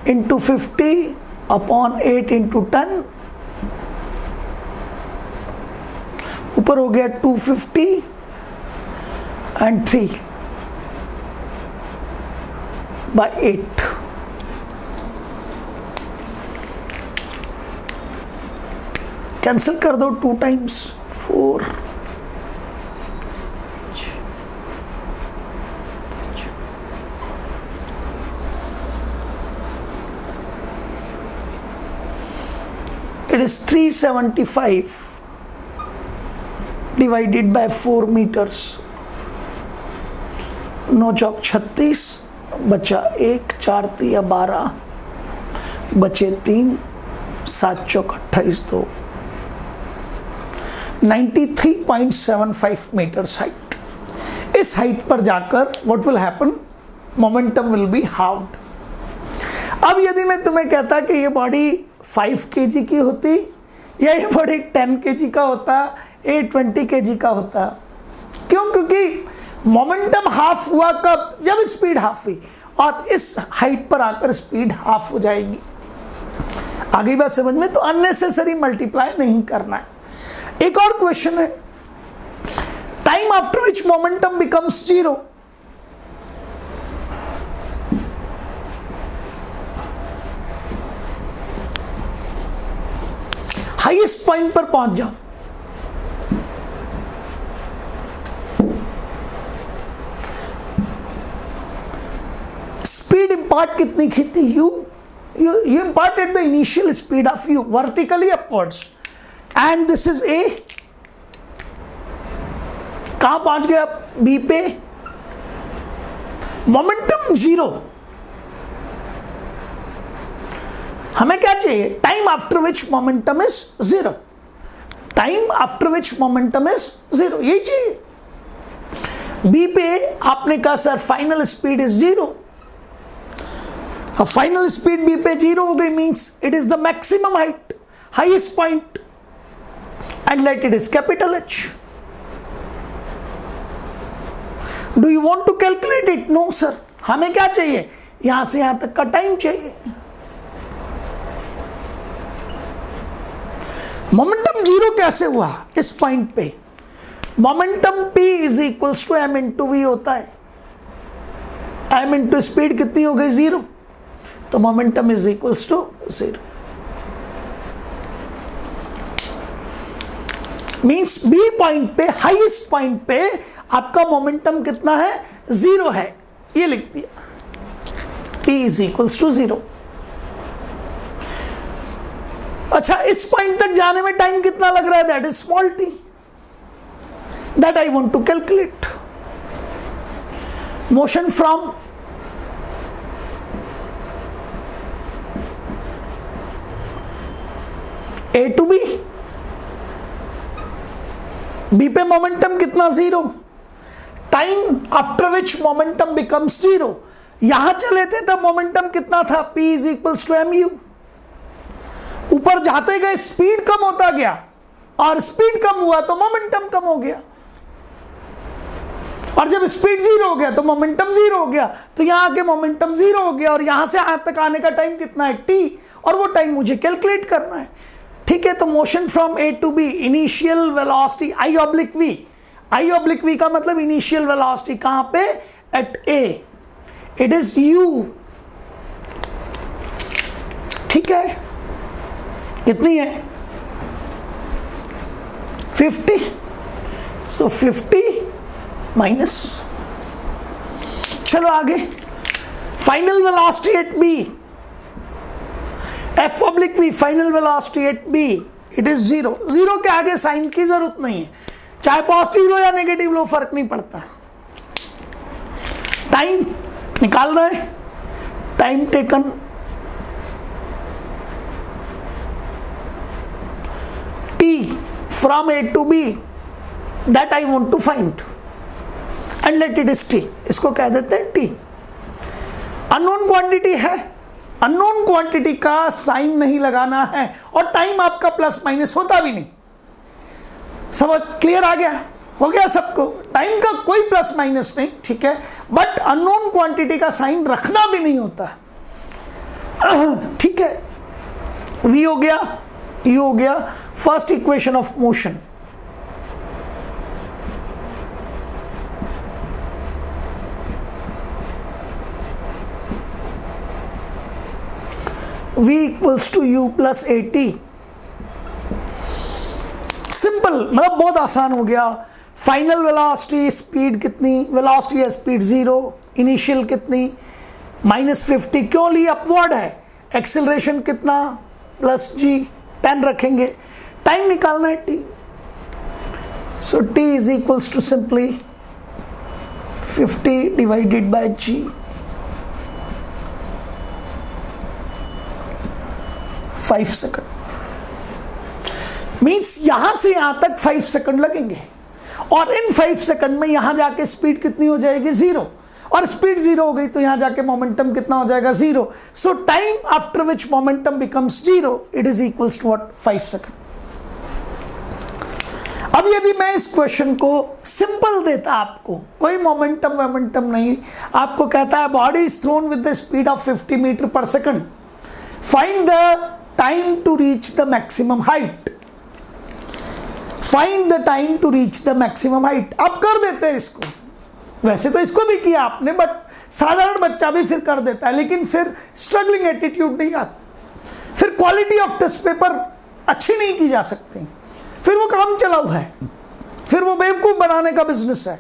into 50 upon 8 into 10, ऊपर हो गया 250 एंड 3 बाय 8। कैंसिल कर दो, 2 times 4, it is 375 divided by 4 meters। 9 चौक 36, बचा 1, 4 तिया 12, बचे 3, 7 चौक 28, 2, 93.75 meters हाइट। इस हाइट पर जाकर what will happen? Momentum will be halved। अब यदि मैं तुम्हें कहता कि ये बॉडी 5 kg की होती या ये बॉडी 10 kg का होता, ये 20 kg का होता, क्यों? क्योंकि मोमेंटम हाफ हुआ कब? जब स्पीड हाफ हुई, और इस हाइट पर आकर स्पीड हाफ हो जाएगी। आगे बात समझ में? तो अननेसेसरी मल्टीप्लाई नहीं करना है। एक और क्वेश्चन है, time after which momentum becomes 0। Highest point पर पहुंच जाओ, स्पीड इंपार्ट कितनी की थी? you imparted the initial speed of u vertically upwards and this is a, कहां पहुंच गया? b पे। मोमेंटम 0, हमें क्या चाहिए? Time after which momentum is 0। Time after which momentum is 0, यही चाहिए। बी पे आपने कहा सर फाइनल स्पीड इज 0। अब फाइनल स्पीड बी पे 0 हो गई, means it is the maximum height, highest point, and let it is capital H। Do you want to calculate it? No sir, हमें क्या चाहिए? यहां से यहां तक का टाइम चाहिए। मोमेंटम 0 कैसे हुआ? इस पॉइंट पे momentum P is equals to m into V होता है। m इंटू स्पीड कितनी हो गई? 0, तो momentum is equals to 0। Means B point पे, हाईएस्ट पॉइंट पे आपका मोमेंटम कितना है? 0 है, ये लिख दिया, P इज इक्वल्स टू 0। अच्छा, इस पॉइंट तक जाने में टाइम कितना लग रहा है? That is small t, that I want to calculate. Motion from A to B, B पे मोमेंटम कितना? 0। Time after which momentum becomes 0, यहां चले थे तब मोमेंटम कितना था? P is equals to mu। ऊपर जाते गए स्पीड कम होता गया, और स्पीड कम हुआ तो मोमेंटम कम हो गया, और जब स्पीड 0 हो गया तो मोमेंटम 0 हो गया, तो यहां आके मोमेंटम 0 हो गया, और यहां से यहां तक आने का टाइम कितना है? t, और वो टाइम मुझे कैलकुलेट करना है। ठीक है, तो motion from A to B, initial velocity I oblique V, I oblique V का मतलब इनिशियल वेलोसिटी कहां पे? At A, it is u। ठीक है, कितनी है? 50, सो 50 माइनस, चलो आगे। Final velocity at B, F oblique V, final velocity at B, it is 0। 0 के आगे साइन की जरूरत नहीं है, चाहे पॉजिटिव लो या नेगेटिव लो, फर्क नहीं पड़ता। टाइम निकालना है, time taken t from A to B that I want to find and let it is t, इसको कह देते हैं t। अननोन क्वांटिटी है, अननोन क्वांटिटी का साइन नहीं लगाना है और टाइम आपका प्लस माइनस होता भी नहीं। समझ क्लियर आ गया, हो गया सबको? टाइम का कोई प्लस माइनस नहीं, ठीक है, बट अननोन क्वांटिटी का साइन रखना भी नहीं होता, ठीक है। v हो गया, u हो गया, first equation of motion. v equals to u plus A T. Simple, मतलब बहुत आसान हो गया। फाइनल वेलोसिटी स्पीड कितनी, वेलोसिटी है स्पीड 0, इनिशियल कितनी -50, क्यों ली, अपवर्ड है। एक्सेलरेशन कितना, प्लस g 10 रखेंगे। टाइम निकालना है t, so t is equals to simply 50 divided by g, 5 second. Means यहां से यहां तक 5 सेकंड लगेंगे और इन 5 सेकंड में यहां जाके स्पीड कितनी हो जाएगी, 0, और स्पीड 0 हो गई तो यहां जाके मोमेंटम कितना हो जाएगा, 0। So time after which momentum becomes 0 it is equals to what, 5 second. अब यदि मैं इस क्वेश्चन को सिंपल देता आपको, कोई मोमेंटम नहीं, आपको कहता है body is thrown with the speed of 50 metre per second, find the time to reach the maximum height, find the time to reach the maximum height. आप कर देते हैं इसको, वैसे तो इसको भी किया आपने, बट साधारण बच्चा भी फिर कर देता है, लेकिन फिर स्ट्रगलिंग एटीट्यूड नहीं आता, फिर क्वालिटी ऑफ टेस्ट पेपर अच्छी नहीं की जा सकती, फिर वो काम चलाऊ है, फिर वो बेवकूफ बनाने का बिजनेस है।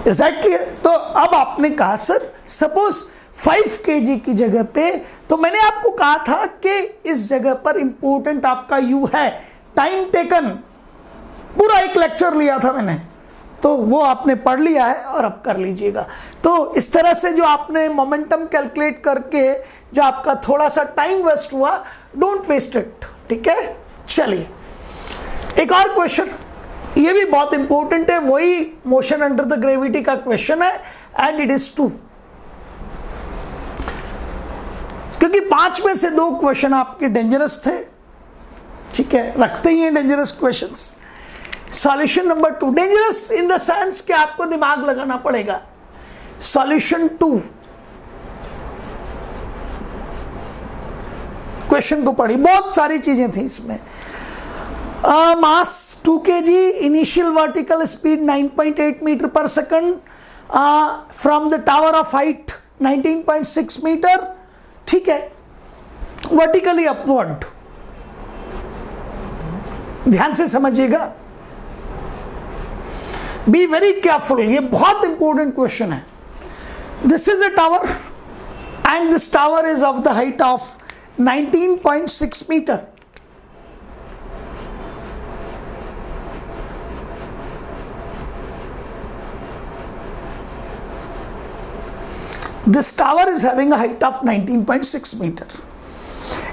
Is that clear? तो अब आपने कहा सर सपोज 5 kg की जगह पे, तो मैंने आपको कहा था कि इस जगह पर इंपॉर्टेंट आपका u है, टाइम टेकन, पूरा एक लेक्चर लिया था मैंने, तो वो आपने पढ़ लिया है और अब कर लीजिएगा। तो इस तरह से जो आपने मोमेंटम कैलकुलेट करके जो आपका थोड़ा सा टाइम वेस्ट हुआ, डोंट वेस्ट इट, ठीक है। चलिए एक और क्वेश्चन, ये भी बहुत इंपॉर्टेंट है, वही मोशन अंडर द ग्रेविटी का क्वेश्चन है एंड इट इज 2, क्योंकि 5 में से 2 क्वेश्चन आपके डेंजरस थे, ठीक है, रखते ही हैं dangerous questions. Solution number 2, dangerous in the sense कि आपको दिमाग लगाना पड़ेगा। सॉल्यूशन 2, क्वेश्चन को पढ़ी, बहुत सारी चीजें थी इसमें। Mass 2 kg, initial vertical speed 9.8 metre per second, from the tower of height 19.6 metre, ठीक है, वर्टिकली अपवर्ड। ध्यान से समझिएगा, बी वेरी केयरफुल, ये बहुत इंपॉर्टेंट क्वेश्चन है। This is a tower and this tower is of the height of 19.6 metre. This tower is having a height of 19.6 metre.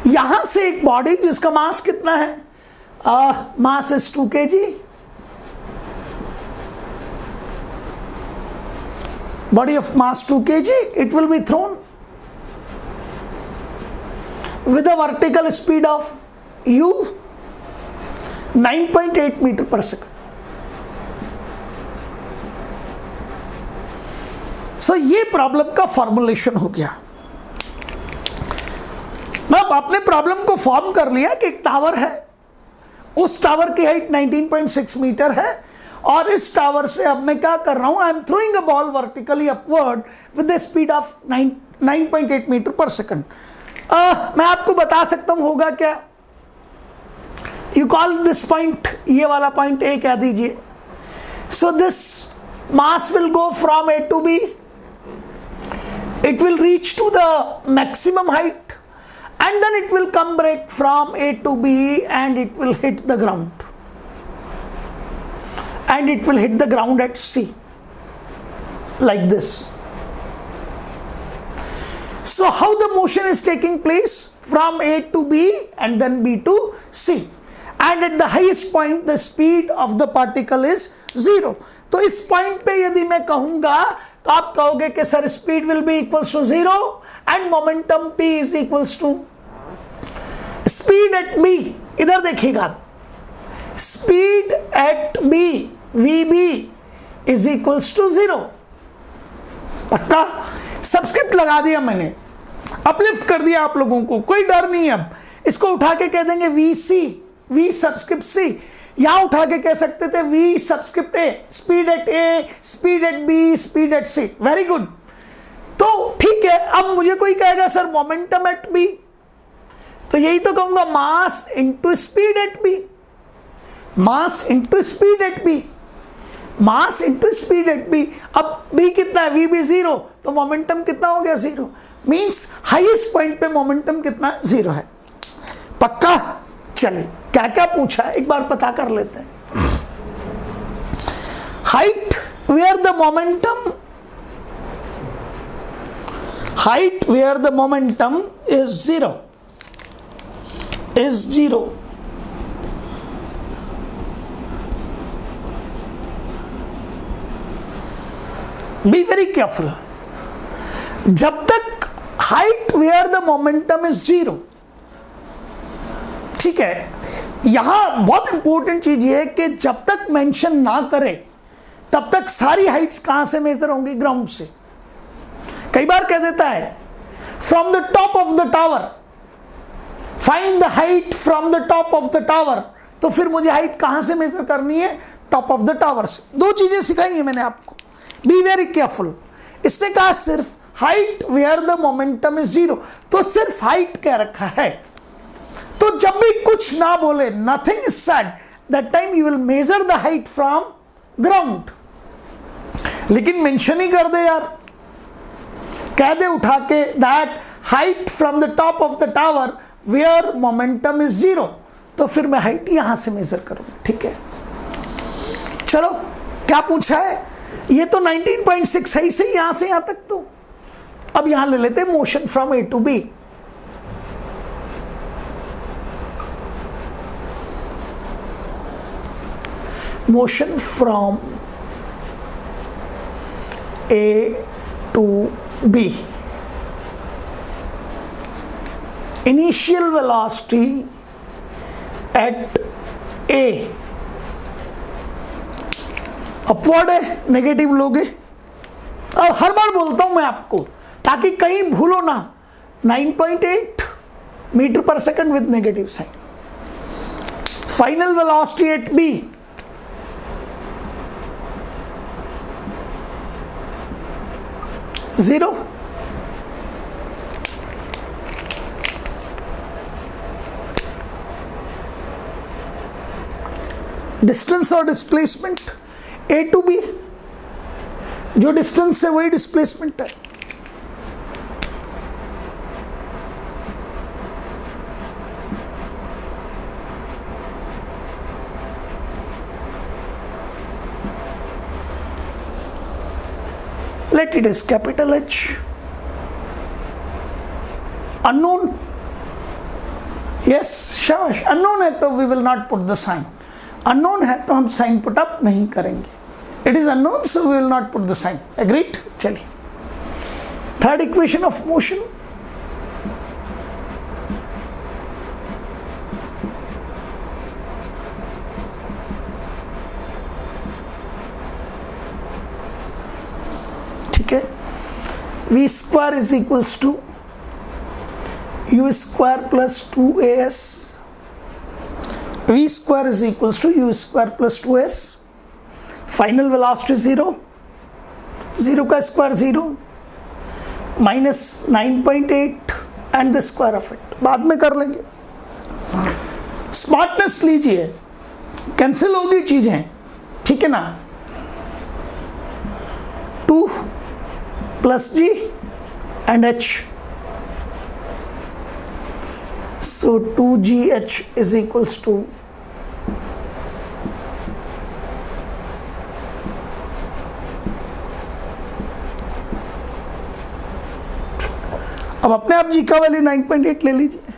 यहां से एक बॉडी जिसका मास कितना है, mass is 2 kg, body of mass 2 kg, it will be thrown with a vertical speed of u 9.8 meter per second। सो ये problem का formulation हो गया। अब आपने प्रॉब्लम को फॉर्म कर लिया कि एक टावर है, उस टावर की हाइट 19.6 मीटर है और इस टावर से अब मैं क्या कर रहा हूं, I am throwing a ball vertically upward with the speed of 9.8 metre per second. मैं आपको बता सकता हूं होगा क्या, यू कॉल दिस पॉइंट, ये वाला पॉइंट ए कह दीजिए। So this mass will go from A to B, it will reach to the maximum height and then it will come back from A to B and it will hit the ground, and it will hit the ground at C। like this. So how the motion is taking place? From A to B and then B to C, and at the highest point the speed of the particle is 0. तो इस point पे यदि मैं कहूंगा तो आप कहोगे कि sir speed will be equals to 0 and momentum P is equals to speed at B. इधर देखिएगा, speed at B VB is equals to 0. पक्का सब्सक्रिप्ट लगा दिया मैंने, अपलिफ्ट कर दिया आप लोगों को, कोई डर नहीं. अब इसको उठा के कह देंगे VC, V सब्सक्रिप्ट C. यहां उठा के कह सकते थे V subscript A, speed at A, speed at B, speed at C. Very good. तो ठीक है, अब मुझे कोई कहेगा सर मोमेंटम एट B, तो यही तो कहूंगा mass into speed at B, mass into speed at B, mass into speed at B. अब B कितना है? VB 0, तो मोमेंटम कितना हो गया? 0. मींस हाईएस्ट पॉइंट पे मोमेंटम कितना? 0 है. पक्का? चलिए क्या क्या पूछा है एक बार पता कर लेते हैं. Height where the momentum, height where the momentum is 0, is 0. Be very careful. जब तक height where the momentum is 0, ठीक है, यहां बहुत इंपॉर्टेंट चीज ये है कि जब तक मेंशन ना करे तब तक सारी हाइट्स कहां से मेजर होंगी? ग्राउंड से. कई बार कह देता है from the top of the tower, find the height from the top of the tower. तो फिर मुझे हाइट कहां से मेजर करनी है? टॉप ऑफ द टावर से. दो चीजें सिखाई है मैंने आपको, बी वेरी केयरफुल. इसने कहा सिर्फ height where the momentum is 0, तो सिर्फ हाइट कह रखा है. तो जब भी कुछ ना बोले, nothing is said, that time you will measure the height from ground. लेकिन मेंशन ही कर दे यार, कह दे उठा के that height from the top of the tower where momentum is 0, तो फिर मैं हाइट यहां से मेजर करूंगा. ठीक है, चलो क्या पूछा है? ये तो 19.6 है से यहां से यहां तक. तो अब यहां ले लेते हैं motion from A to B. Motion from A to B. Initial velocity at A upward है, नेगेटिव लोगे. अब हर बार बोलता हूं मैं आपको ताकि कहीं भूलो ना. 9.8 metre per second with negative sign. Final velocity at B 0. Distance और डिस्प्लेसमेंट A टू B, जो डिस्टेंस है वही डिस्प्लेसमेंट है. Let it is capital H. Unknown, yes, शाबाश. unknown है तो we will not put the sign. unknown है तो हम साइन पुट अप नहीं करेंगे. It is unknown, so we will not put the sign. Agreed? चलिए, थर्ड इक्वेशन ऑफ मोशन. ठीक है, v square is equals to u square plus 2as. v square is equals to u square plus 2s. Final velocity 0, 0 का square 0, minus 9.8 and the square of it. बाद में कर लेंगे. Smartness लीजिए, cancel होगी चीजें, ठीक है ना. 2 plus g and h, so 2gh is equals to अब अपने आप जी का वैल्यू 9.8 ले लीजिए,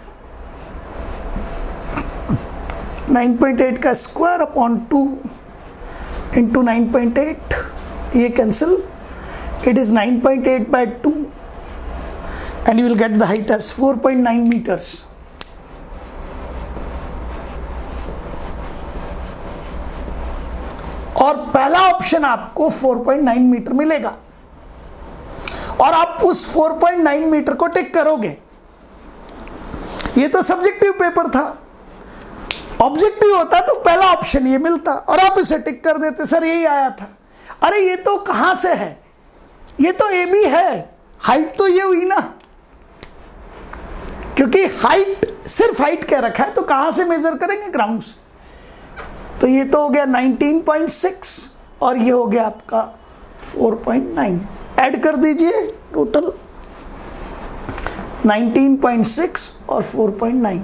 9.8 का स्क्वायर अपॉन 2 इंटू 9.8, ये cancel, it is 9.8 by 2 and you will get the height as 4.9 meters. और पहला ऑप्शन आपको 4.9 मीटर मिलेगा और आप उस 4.9 मीटर को टिक करोगे। ये तो सब्जेक्टिव पेपर था, ऑब्जेक्टिव होता तो पहला ऑप्शन ये मिलता और आप इसे टिक कर देते, सर यही आया था। अरे ये तो कहां से है, ये तो ए बी है, हाइट तो ये हुई ना, क्योंकि हाइट सिर्फ हाइट कह रखा है तो कहां से मेजर करेंगे, ग्राउंड से। तो ये तो हो गया 19.6 और ये हो गया आपका 4.9, ऐड कर दीजिए टोटल 19.6 और 4.9।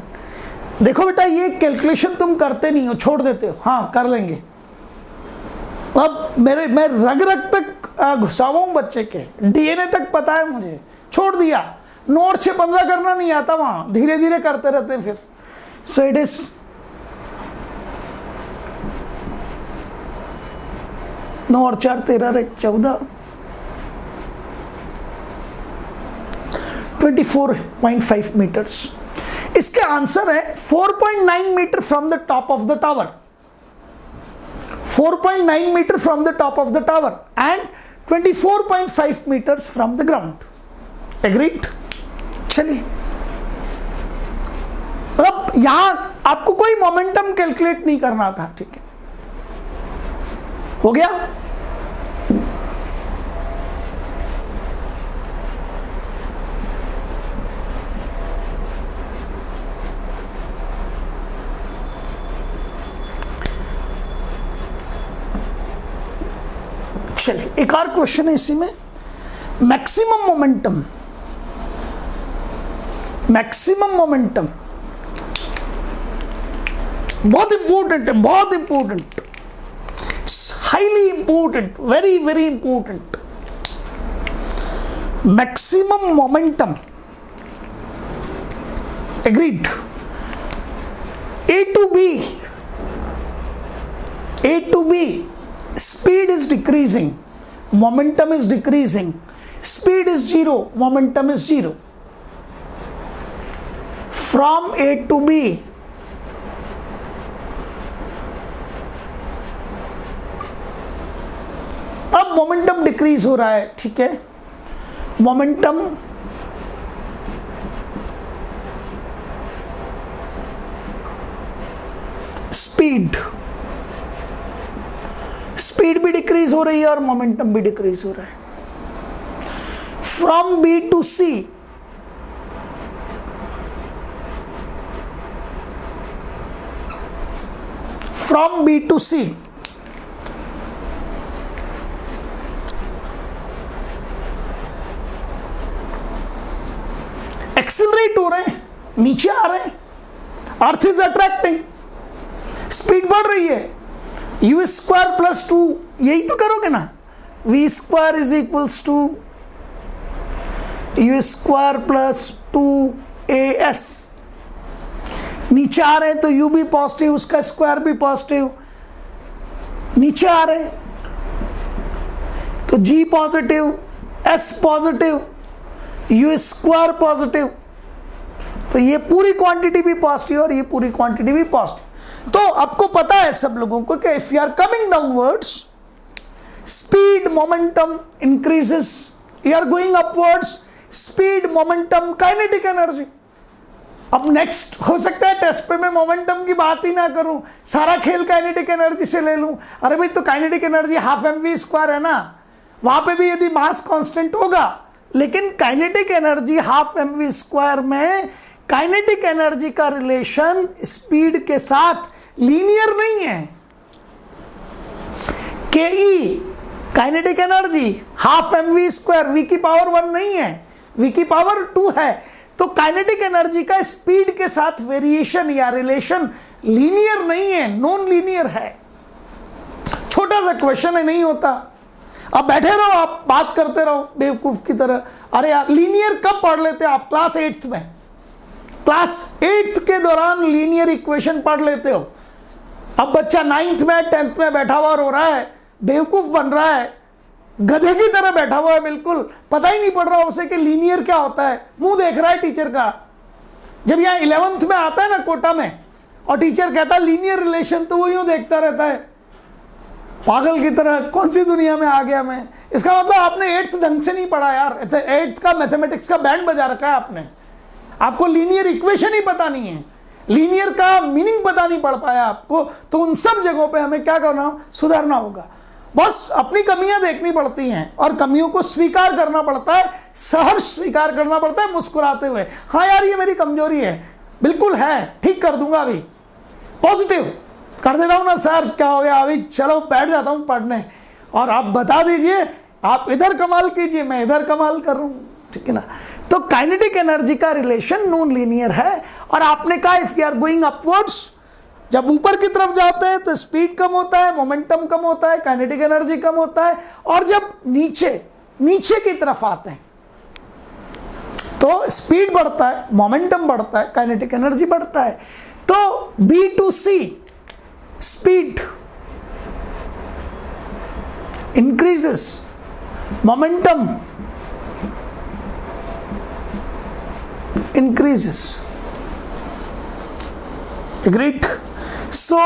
देखो बेटा ये कैलकुलेशन तुम करते नहीं हो, छोड़ देते हो, हाँ कर लेंगे। अब मैं रग रग तक घुसावा हूं बच्चे के, डीएनए तक पता है मुझे, छोड़ दिया। नोट 6-15 करना नहीं आता, वहां धीरे धीरे करते रहते हैं फिर। सो इट इज 9 और 4 13 14, 24.5 मीटर्स। इसके आंसर है 4.9 metre from the top of the tower, 4.9 metre from the top of the tower and 24.5 metres from the ground. Agreed? चलिए, अब यहां आपको कोई मोमेंटम कैलकुलेट नहीं करना था, ठीक है, हो गया। चलिए एक और क्वेश्चन है इसी में, मैक्सिमम मोमेंटम, मैक्सिमम मोमेंटम बहुत इंपॉर्टेंट है, बहुत important, highly important, very very important. Maximum momentum, agreed, A to B speed is decreasing, momentum is decreasing, speed is 0, momentum is 0, from A to B अब momentum decrease हो रहा है, ठीक है, momentum speed भी decrease हो रही है और मोमेंटम भी डिक्रीज हो रहा है। From B to C, from B to C accelerate हो रहे हैं, नीचे आ रहे हैं, अर्थ इज अट्रैक्टिंग, स्पीड बढ़ रही है, u स्क्वायर प्लस 2, यही तो करोगे ना, v square is equals to u square plus 2as, नीचे आ रहे हैं तो u भी पॉजिटिव, उसका स्क्वायर भी पॉजिटिव, नीचे आ रहे हैं तो g positive, s positive, u square positive, तो ये पूरी क्वांटिटी भी पॉजिटिव और ये पूरी क्वांटिटी भी पॉजिटिव। तो आपको पता है सब लोगों को कि if you are coming downwards, speed momentum increases, you are going upwards, speed momentum kinetic energy. अब नेक्स्ट हो सकता है टेस्ट पे मैं मोमेंटम की बात ही ना करूं, सारा खेल काइनेटिक एनर्जी से ले लूं। अरे भाई तो kinetic energy half mv square है ना, वहां पे भी यदि मास कांस्टेंट होगा, लेकिन kinetic energy half mv square में काइनेटिक एनर्जी का रिलेशन स्पीड के साथ लीनियर नहीं है। K E kinetic energy half mv square, v की पावर 1 नहीं है, v की पावर 2 है, तो काइनेटिक एनर्जी का स्पीड के साथ वेरिएशन या रिलेशन लीनियर नहीं है, नॉन लीनियर है। छोटा सा क्वेश्चन है, नहीं होता। अब बैठे रहो, आप बात करते रहो बेवकूफ की तरह। अरे यार, लीनियर कब पढ़ लेते आप? क्लास 8th में, क्लास 8th के दौरान लीनियर इक्वेशन पढ़ लेते हो। अब बच्चा 9th में 10th में बैठा हुआ रो रहा है, बेवकूफ बन रहा है, गधे की तरह बैठा हुआ है, बिल्कुल पता ही नहीं पड़ रहा उसे कि लीनियर क्या होता है, मुंह देख रहा है टीचर का। जब यहाँ 11th में आता है ना कोटा में, और टीचर कहता है लीनियर रिलेशन, तो वो यूं देखता रहता है पागल की तरह, कौन सी दुनिया में आ गया मैं। इसका मतलब आपने 8th ढंग से नहीं पढ़ा यार, 8th का मैथमेटिक्स का बैंड बजा रखा है आपने, आपको लीनियर इक्वेशन ही पता नहीं है, लीनियर का मीनिंग पता नहीं पड़ पाया आपको। तो उन सब जगहों पे हमें क्या करना, सुधारना होगा। बस अपनी कमियां देखनी पड़ती हैं और कमियों को स्वीकार करना पड़ता है, सहर्ष स्वीकार करना पड़ता है मुस्कुराते हुए। हाँ यार, ये मेरी कमजोरी है, बिल्कुल है, ठीक कर दूंगा, अभी पॉजिटिव कर देता हूं ना सर, क्या हो गया, अभी चलो बैठ जाता हूं पढ़ने, और आप बता दीजिए, आप इधर कमाल कीजिए, मैं इधर कमाल कर रहा हूं, ठीक है ना। तो काइनेटिक एनर्जी का रिलेशन नॉन लीनियर है। और आपने कहा if you are going upwards, जब ऊपर की तरफ जाते हैं तो स्पीड कम होता है, मोमेंटम कम होता है, काइनेटिक एनर्जी कम होता है, और जब नीचे की तरफ आते हैं तो स्पीड बढ़ता है, मोमेंटम बढ़ता है, काइनेटिक एनर्जी बढ़ता है। तो B to C speed increases, momentum increases. Agreed? So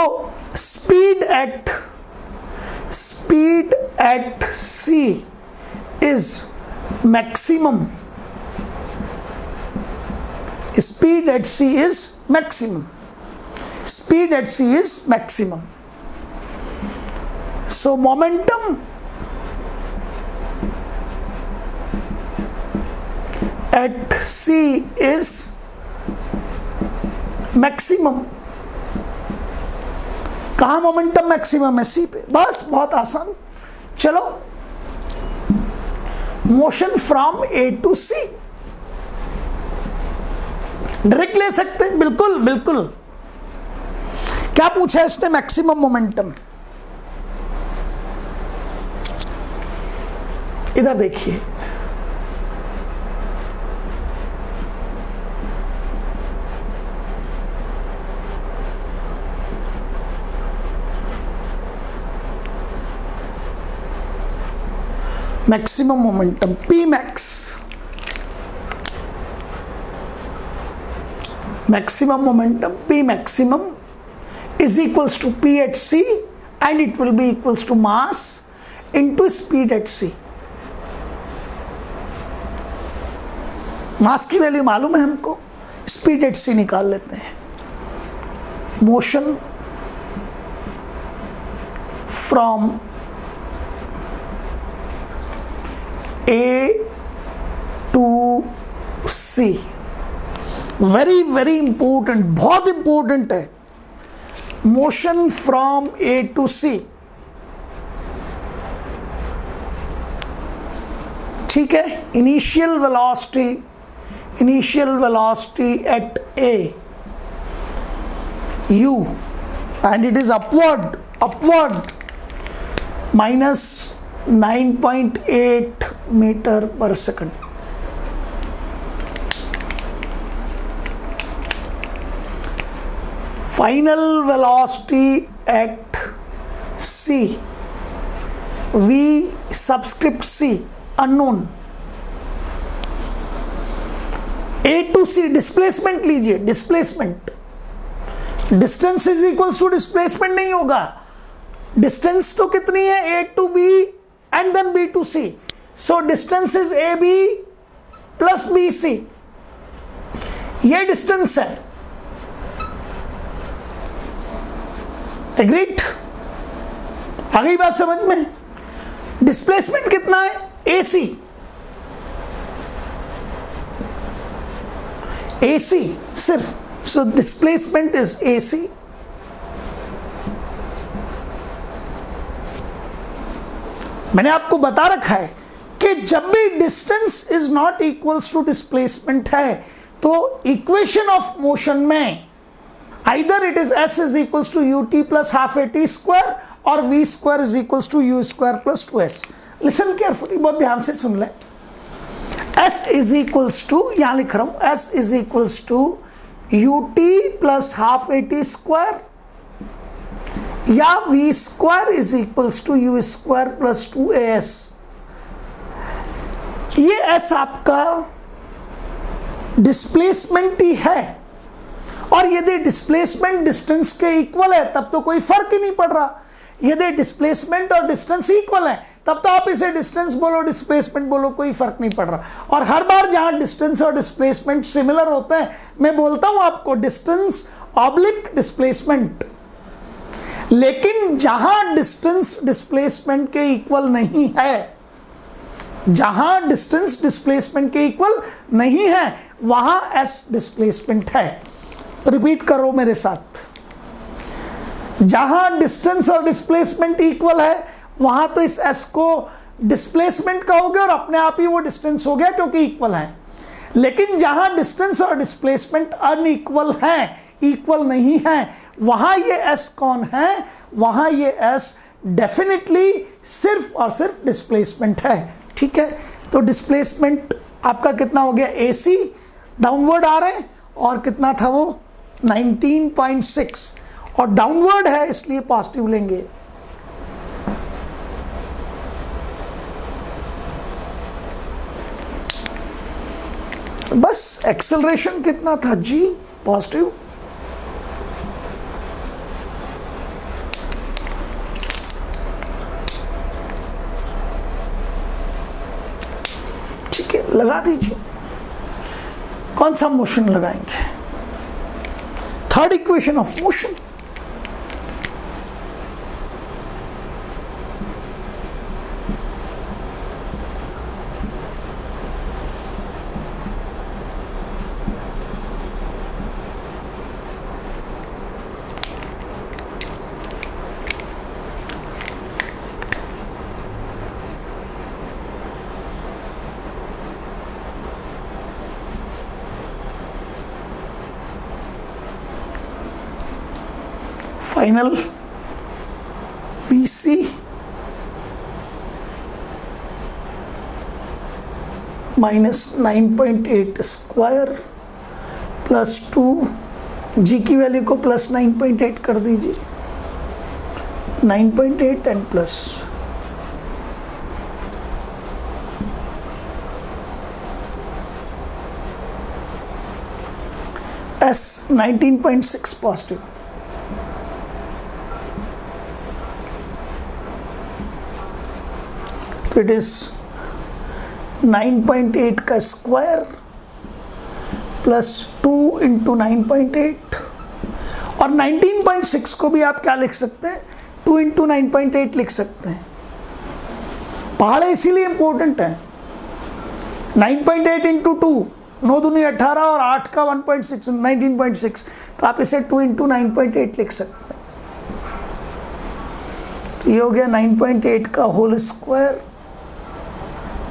speed at C is maximum. Speed at C is maximum. Speed at C is maximum. So momentum at C is maximum. कहाँ momentum maximum है? C पे। बस बहुत आसान। चलो, motion from A to C direct ले सकते हैं, बिल्कुल बिल्कुल। क्या पूछा है इसने? Maximum momentum. इधर देखिए, maximum momentum P max, maximum momentum P maximum is equals to P at C, and it will be equals to mass into speed at C. मास की वैल्यू मालूम है हमको, स्पीड एट C निकाल लेते हैं। Motion from A to C, very very important, बहुत important है। Motion from A to C, ठीक है। Initial velocity at A U, and it is upward minus 9.8 meter per second. Final velocity at C, V subscript C, unknown. A to C displacement लीजिए, displacement, distance is equals to displacement नहीं होगा। Distance तो कितनी है? A to B and then B to C. So distance is AB plus BC. ये distance है। Agreed? आ गई बात समझ में? डिस्प्लेसमेंट कितना है? AC सिर्फ। So displacement is AC. मैंने आपको बता रखा है कि जब भी distance is not equals to displacement है तो इक्वेशन ऑफ मोशन में either it is s is equals to ut plus half at square और v square is equals to u square plus 2s। Listen carefully, बहुत ध्यान से सुन ले। S is equals to, यहां लिख रहा हूं, S is equals to ut plus half AT square, या V square is equals to U square plus 2AS। ये S आपका डिस्प्लेसमेंट ही है, और यदि डिस्प्लेसमेंट डिस्टेंस के इक्वल है तब तो कोई फर्क ही नहीं पड़ रहा। यदि डिस्प्लेसमेंट और डिस्टेंस इक्वल है तब तो आप इसे डिस्टेंस बोलो डिस्प्लेसमेंट बोलो, कोई फर्क नहीं पड़ रहा। और हर बार जहां डिस्टेंस और डिस्प्लेसमेंट सिमिलर होते हैं मैं बोलता हूं आपको डिस्टेंस ऑब्लिक डिस्प्लेसमेंट, लेकिन जहां डिस्टेंस डिस्प्लेसमेंट के इक्वल नहीं है, जहां डिस्टेंस डिस्प्लेसमेंट के इक्वल नहीं है वहां एस डिस्प्लेसमेंट है। रिपीट करो मेरे साथ, जहां डिस्टेंस और डिस्प्लेसमेंट इक्वल है वहां तो इस एस को डिस्प्लेसमेंट कहोगे और अपने आप ही वो डिस्टेंस हो गया क्योंकि इक्वल है। लेकिन जहां डिस्टेंस और डिस्प्लेसमेंट अनइक्वल है, इक्वल नहीं है, वहां ये एस कौन है? वहां ये एस डेफिनेटली सिर्फ और सिर्फ डिस्प्लेसमेंट है। ठीक है, तो डिस्प्लेसमेंट आपका कितना हो गया? AC डाउनवर्ड आ रहे हैं, और कितना था वो? 19.6, और डाउनवर्ड है इसलिए पॉजिटिव लेंगे। बस एक्सेलरेशन कितना था जी? पॉजिटिव। ठीक है, लगा दीजिए। कौन सा मोशन लगाएंगे? Third equation of motion. Final VC minus 9.8 square plus 2, जी की वैल्यू को प्लस 9.8 कर दीजिए, 9.8 एंड प्लस S 19.6 पॉजिटिव। तो इट इज 9.8 का स्क्वायर प्लस 2 इंटू 9.8, और 19.6 को भी आप क्या लिख सकते हैं? 2 इंटू 9.8 लिख सकते हैं। पहाड़ इसीलिए इंपॉर्टेंट है। 9.8 इंटू 2, 9 दूनी 18, और 8 का 1.6 19.6, तो आप इसे 2 इंटू 9.8 लिख सकते हैं। तो ये हो गया 9.8 का होल स्क्वायर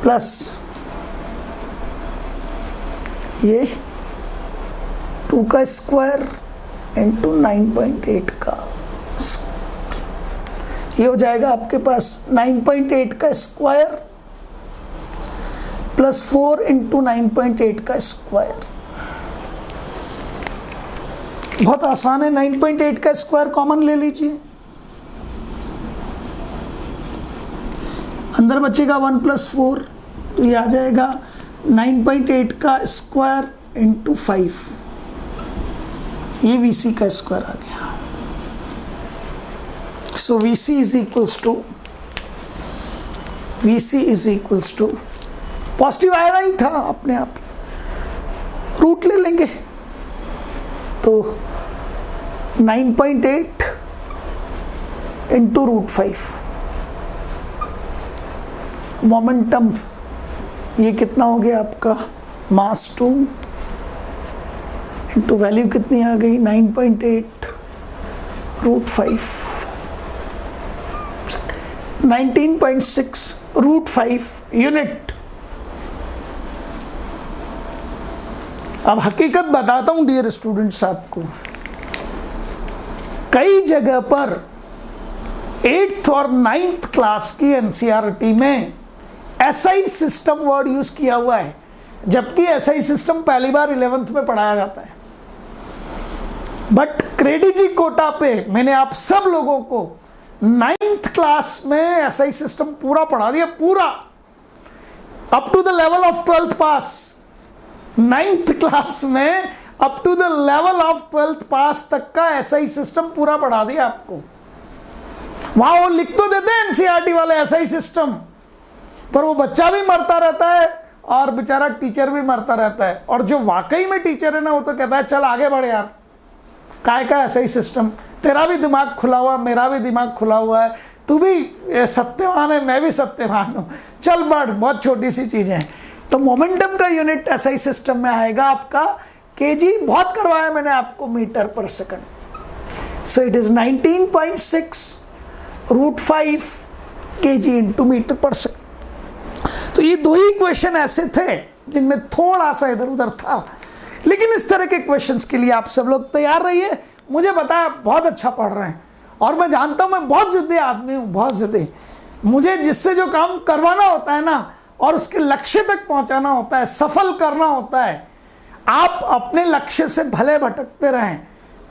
प्लस ये 2 का स्क्वायर इंटू 9.8 का, ये हो जाएगा आपके पास 9.8 का स्क्वायर प्लस 4 इंटू 9.8 का स्क्वायर। बहुत आसान है, 9.8 का स्क्वायर कॉमन ले लीजिए, अंदर बचेगा 1 प्लस 4, तो ये आ जाएगा 9.8 का स्क्वायर इंटू 5, ये VC का स्क्वायर आ गया। So VC is equals to positive आया नहीं था अपने आप, रूट ले लेंगे, तो 9.8 इंटू √5। मोमेंटम ये कितना हो गया आपका? मास 2 इंटू वैल्यू कितनी आ गई? 9.8 √5, 19.6 √5 यूनिट। अब हकीकत बताता हूं डियर स्टूडेंट्स आपको, कई जगह पर 8th और 9th क्लास की NCERT में एसआई सिस्टम वर्ड यूज किया हुआ है, जबकि एसआई सिस्टम पहली बार 11th में पढ़ाया जाता है। बट क्रेडिजी कोटा पे मैंने आप सब लोगों को 9th क्लास में एसआई सिस्टम पूरा पढ़ा दिया, पूरा up to the level of 12th pass. 9th class में up to the level of 12th pass तक का एसआई सिस्टम पूरा पढ़ा दिया आपको। वहां वो लिख तो देते हैं एनसीईआरटी वाले एसआई सिस्टम, पर वो बच्चा भी मरता रहता है और बेचारा टीचर भी मरता रहता है। और जो वाकई में टीचर है ना, वो तो कहता है चल आगे बढ़ यार, काय का ऐसा ही सिस्टम, तेरा भी दिमाग खुला हुआ, मेरा भी दिमाग खुला हुआ है, तू भी सत्यवान है, मैं भी सत्यवान हूं, चल बढ़, बहुत छोटी सी चीजें हैं। तो मोमेंटम का यूनिट ऐसा ही सिस्टम में आएगा आपका केजी, बहुत करवाया मैंने आपको metre per second. So it is 19.6 √5 kg into metre per second. तो ये दो ही क्वेश्चन ऐसे थे जिनमें थोड़ा सा इधर उधर था, लेकिन इस तरह के क्वेश्चंस के लिए आप सब लोग तैयार रहिए। मुझे पता है बहुत अच्छा पढ़ रहे हैं, और मैं जानता हूं मैं बहुत जिद्दी आदमी हूं, बहुत जिद्दी। मुझे जिससे जो काम करवाना होता है ना, और उसके लक्ष्य तक पहुंचाना होता है, सफल करना होता है। आप अपने लक्ष्य से भले भटकते रहें,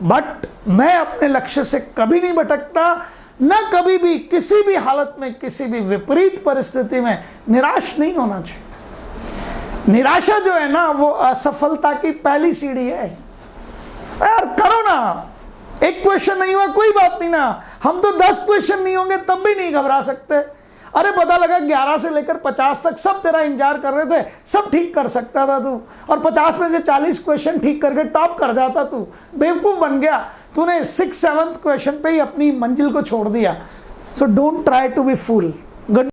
बट मैं अपने लक्ष्य से कभी नहीं भटकता, न कभी भी, किसी भी हालत में, किसी भी विपरीत परिस्थिति में निराश नहीं होना चाहिए। निराशा जो है ना, वो असफलता की पहली सीढ़ी है। यार करो ना, एक क्वेश्चन नहीं हुआ कोई बात नहीं ना, हम तो 10 क्वेश्चन नहीं होंगे तब भी नहीं घबरा सकते। अरे पता लगा 11 से लेकर 50 तक सब तेरा इंतजार कर रहे थे, सब ठीक कर सकता था तू, और 50 में से 40 क्वेश्चन ठीक करके टॉप कर जाता तू, बेवकूफ बन गया तूने। 6th 7th क्वेश्चन पे ही अपनी मंजिल को छोड़ दिया। So don't try to be fool. Good.